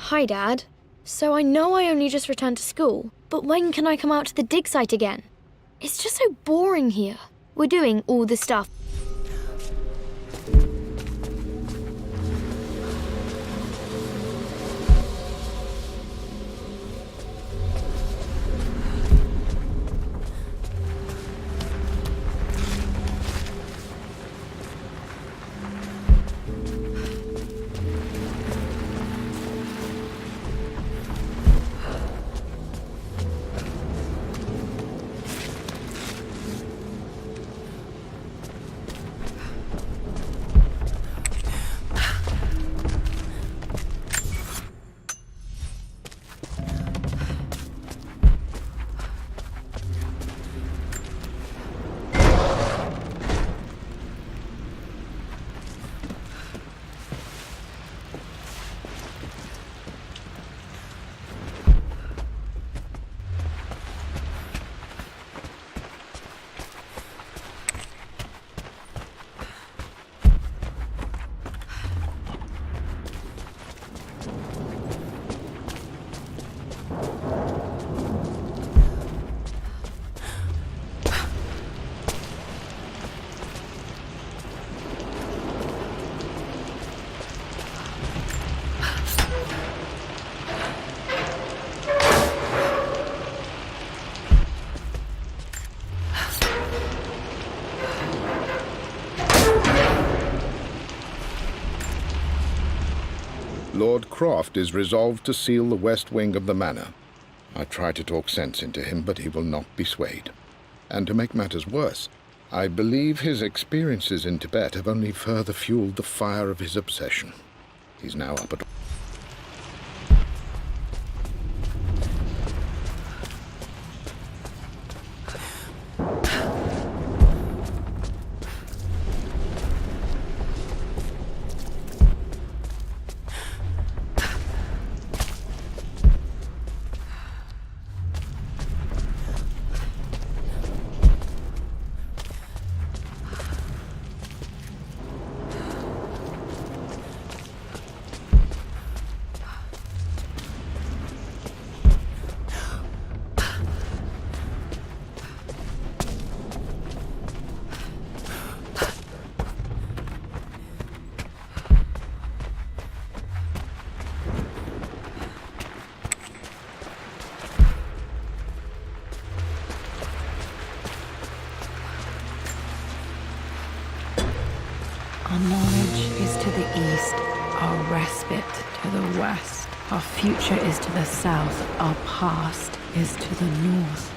Hi, Dad. So I know I only just returned to school, but when can I come out to the dig site again? It's just so boring here. We're doing all the stuff. Lord Croft is resolved to seal the west wing of the manor. I try to talk sense into him, but he will not be swayed. And to make matters worse, I believe his experiences in Tibet have only further fueled the fire of his obsession. He's now up at... Our knowledge is to the east, our respite to the west. Our future is to the south, our past is to the north.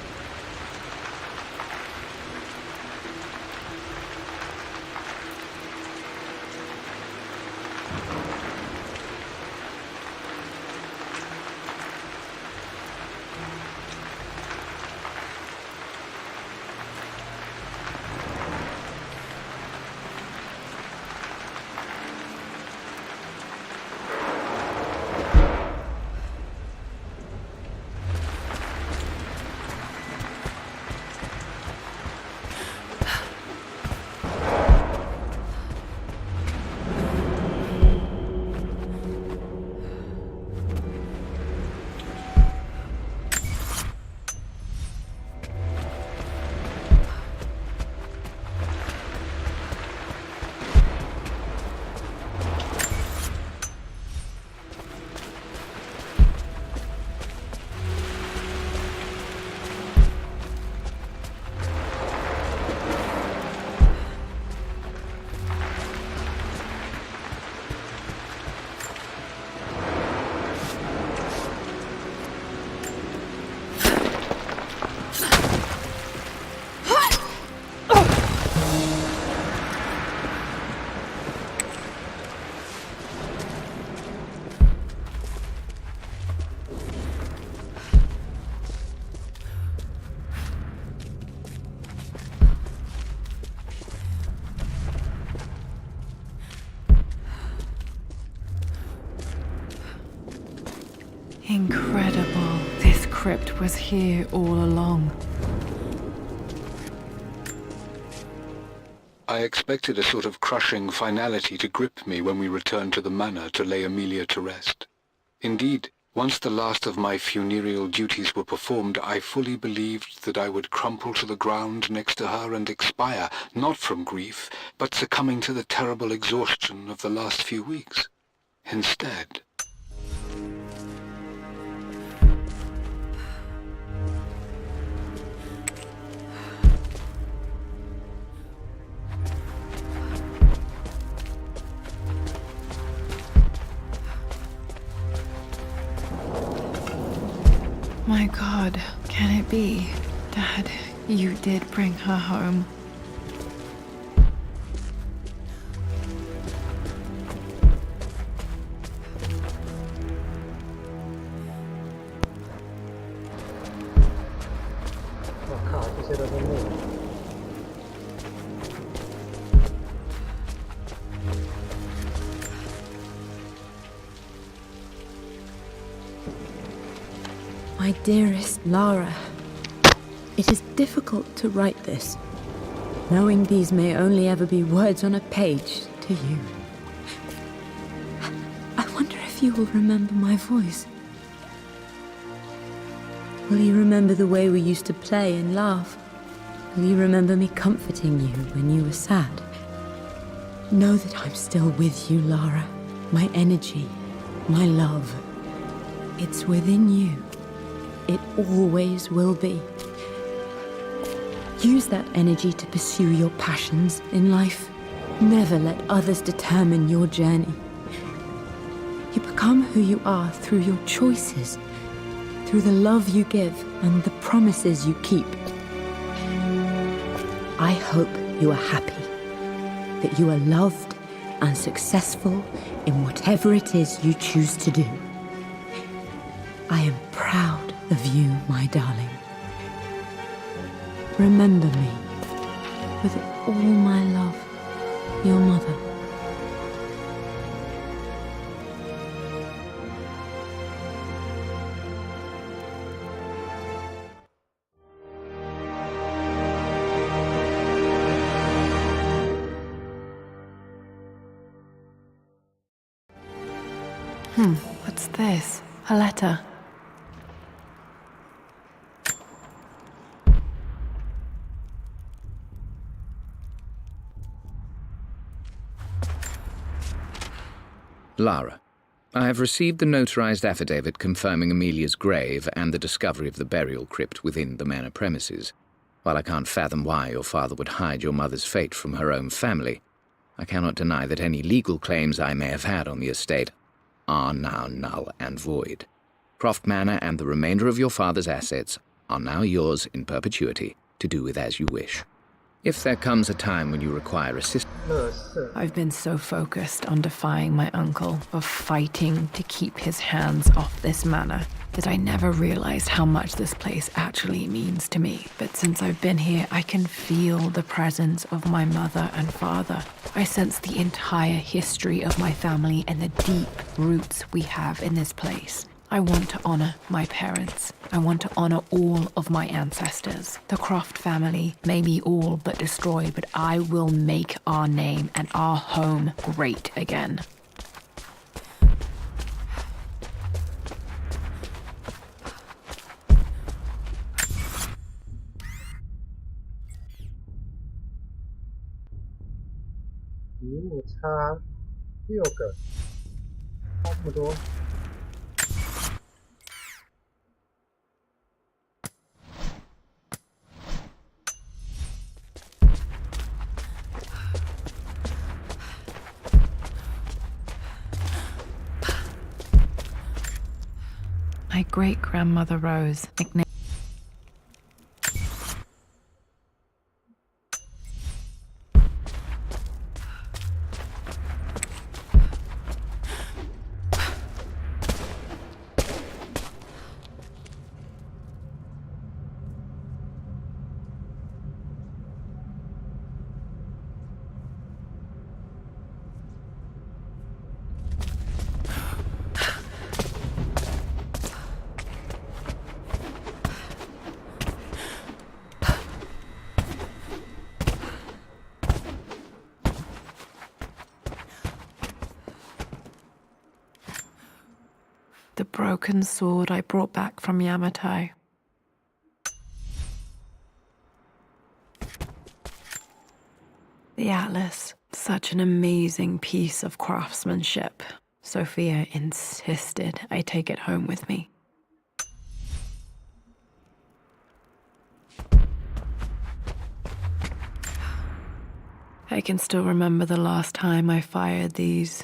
Incredible. This crypt was here all along. I expected a sort of crushing finality to grip me when we returned to the manor to lay Amelia to rest. Indeed, once the last of my funereal duties were performed, I fully believed that I would crumple to the ground next to her and expire, not from grief, but succumbing to the terrible exhaustion of the last few weeks. Instead... My God, can it be? Dad, you did bring her home. My dearest Lara, it is difficult to write this, knowing these may only ever be words on a page to you. I wonder if you will remember my voice. Will you remember the way we used to play and laugh? Will you remember me comforting you when you were sad? Know that I'm still with you, Lara. My energy, my love, it's within you. It always will be. Use that energy to pursue your passions in life. Never let others determine your journey. You become who you are through your choices, through the love you give and the promises you keep. I hope you are happy, that you are loved and successful in whatever it is you choose to do. I am proud of you, my darling. Remember me, with all my love, your mother. What's this? A letter. Lara, I have received the notarized affidavit confirming Amelia's grave and the discovery of the burial crypt within the manor premises. While I can't fathom why your father would hide your mother's fate from her own family, I cannot deny that any legal claims I may have had on the estate are now null and void. Croft Manor and the remainder of your father's assets are now yours in perpetuity to do with as you wish. If there comes a time when you require assistance... I've been so focused on defying my uncle, of fighting to keep his hands off this manor, that I never realized how much this place actually means to me. But since I've been here, I can feel the presence of my mother and father. I sense the entire history of my family and the deep roots we have in this place. I want to honor my parents. I want to honor all of my ancestors. The Croft family may be all but destroyed, but I will make our name and our home great again. My great-grandmother Rose, nicknamed the broken sword I brought back from Yamatai. The atlas, such an amazing piece of craftsmanship. Sophia insisted I take it home with me. I can still remember the last time I fired these.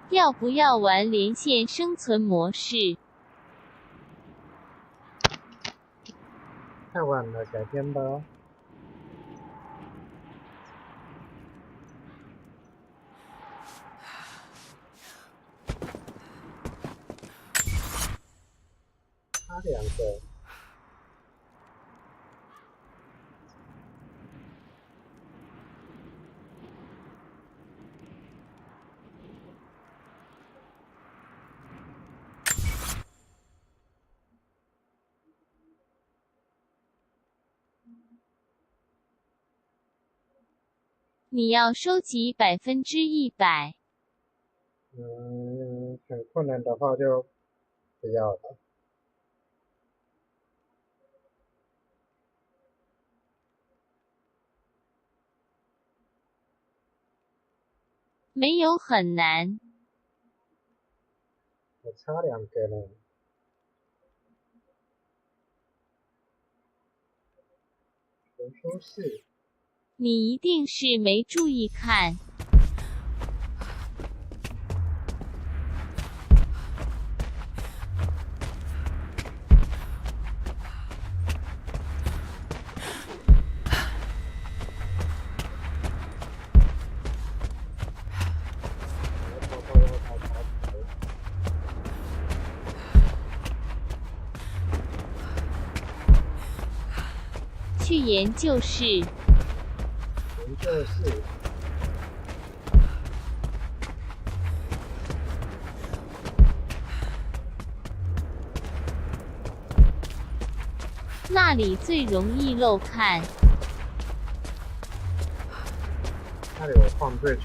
"要不要玩连线生存模式？"太晚了，改天吧。他两个。你要收集100%。很困难的话就不要了。没有很难。我差2个了。图书室，你一定是没注意看。去研究室。研究室，那里最容易漏看。那里我放最久。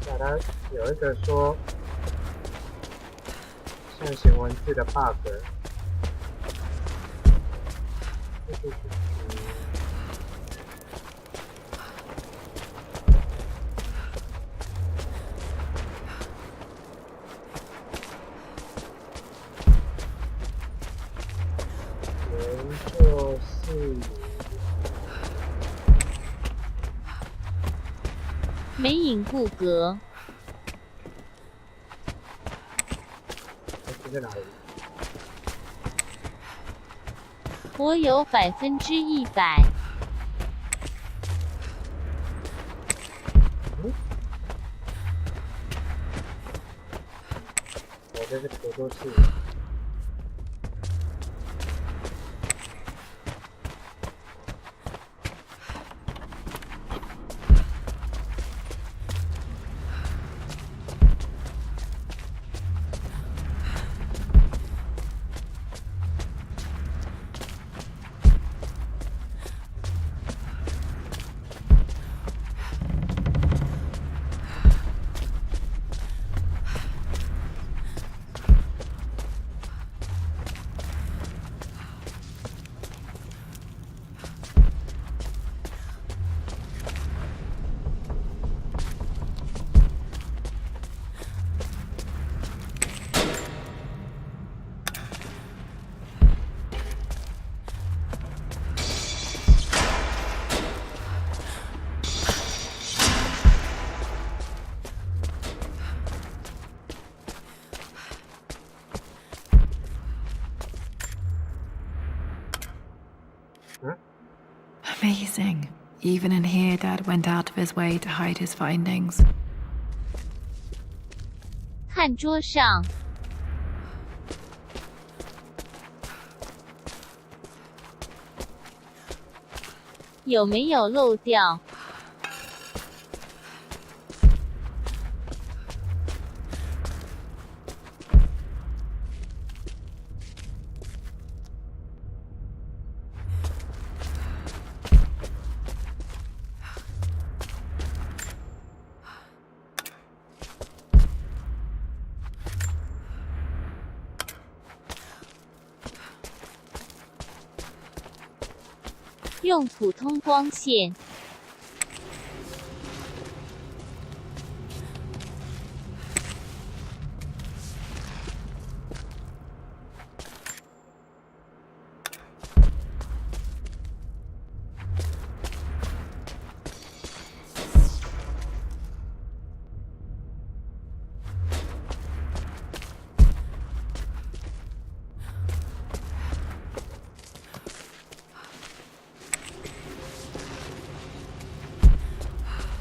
下它有一个说象形文字的 bug。研究室，美影骨骼。这在哪里？我有100%。我这是图书室。Amazing. Even in here, Dad went out of his way to hide his findings. 看桌上。有没有漏掉？用普通光线。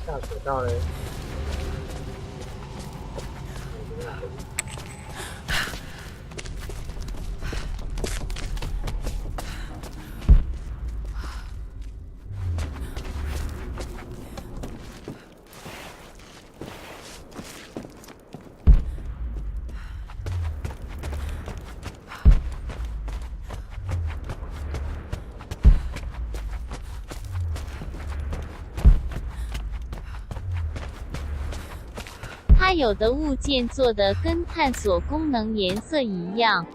下水道嘞。它有的物件做的跟探索功能颜色一样。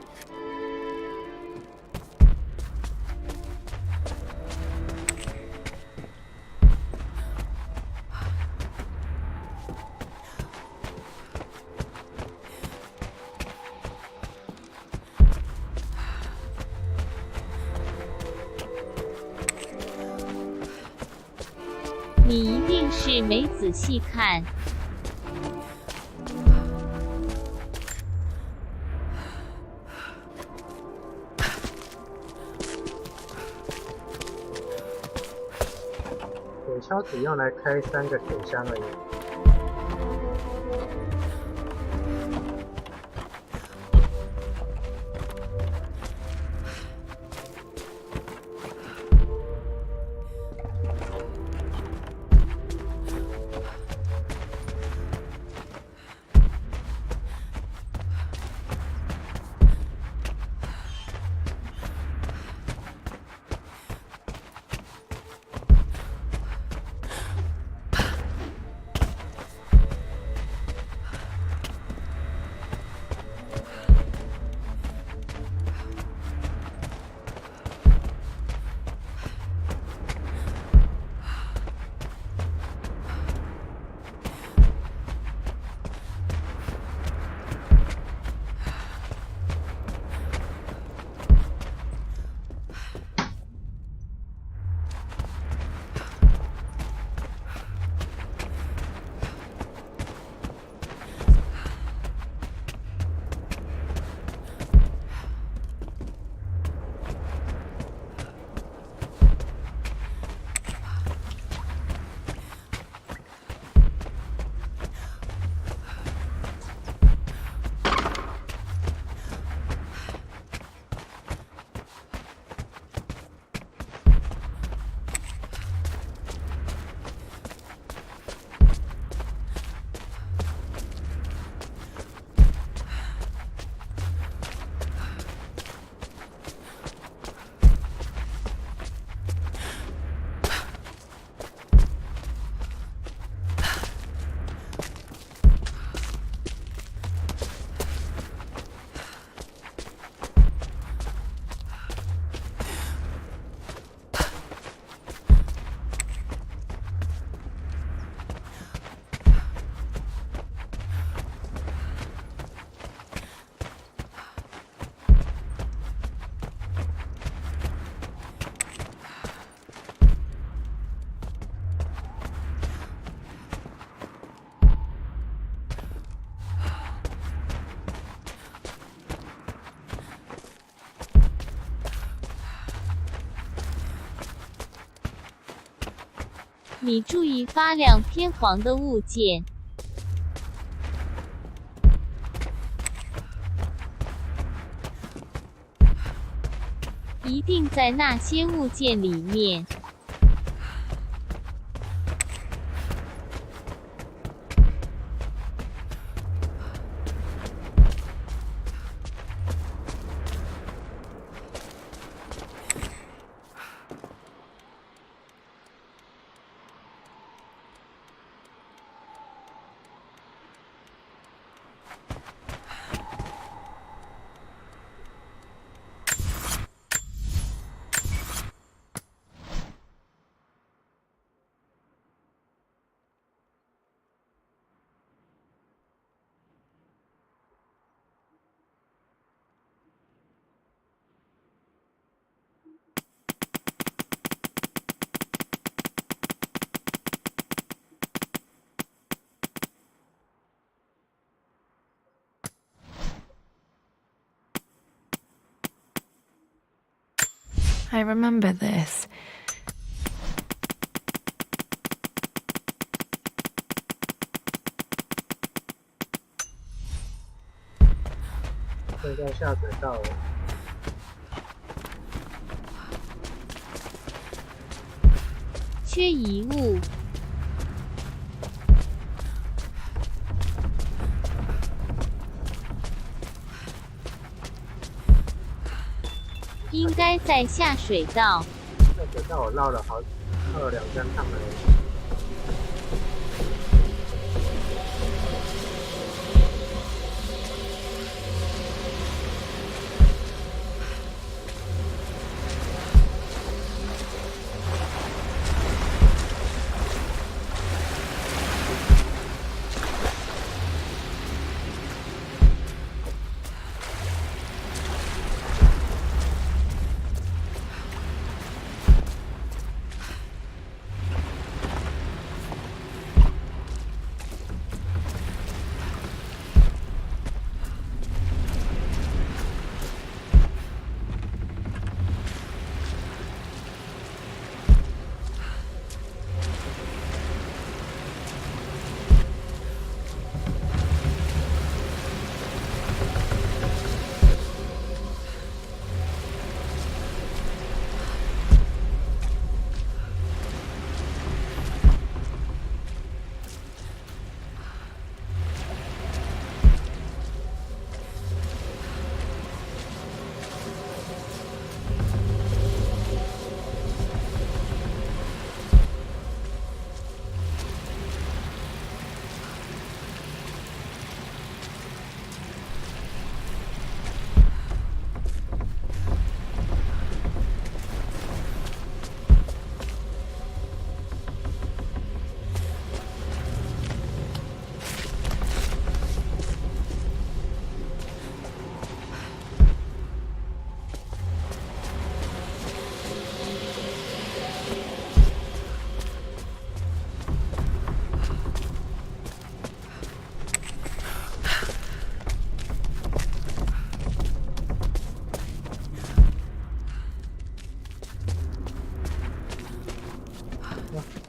就是没仔细看。铁锹只用来开3个铁箱而已。你注意发亮偏黄的物件。一定在那些物件里面。I remember this. 这叫下水道了。缺一物。应该在下水道。下水道我绕了2三趟了。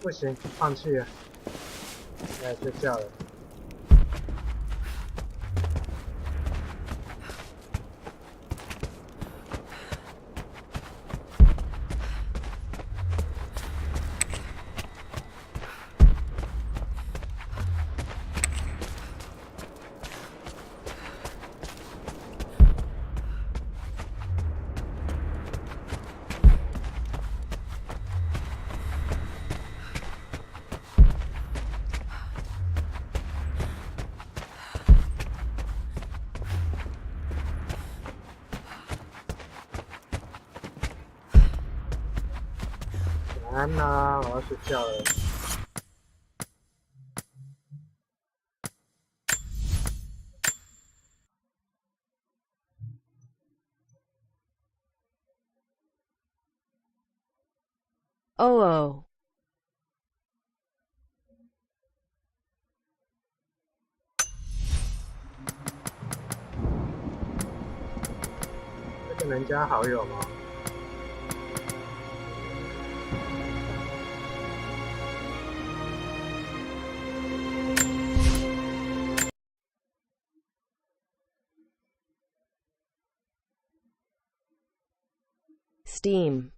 不行，放弃了，该睡觉了。晚安啦，我要睡觉了。哦，这个能加好友吗？Steam，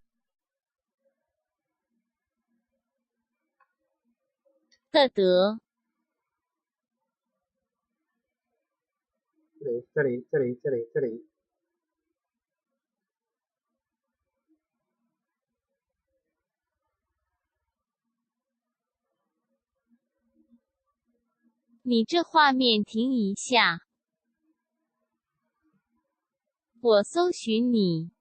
特德，这里。你这画面停一下，我搜寻你。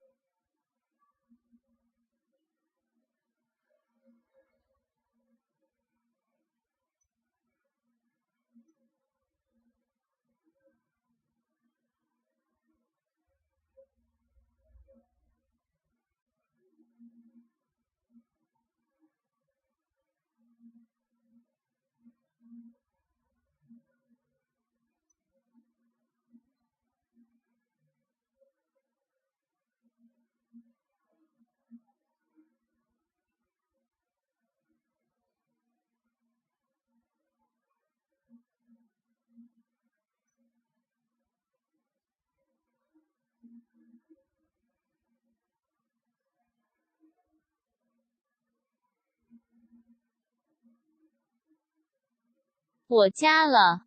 我加了。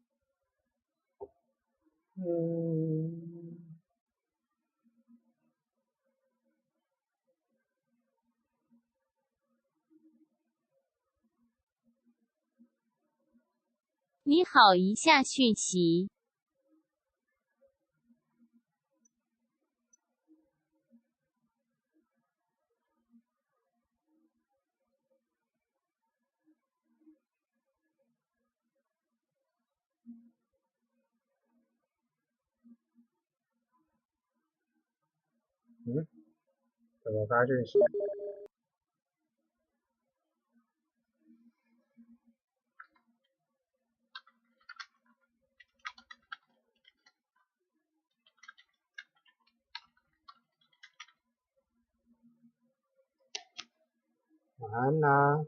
你好，一下讯息。怎么发讯息？晚安啦。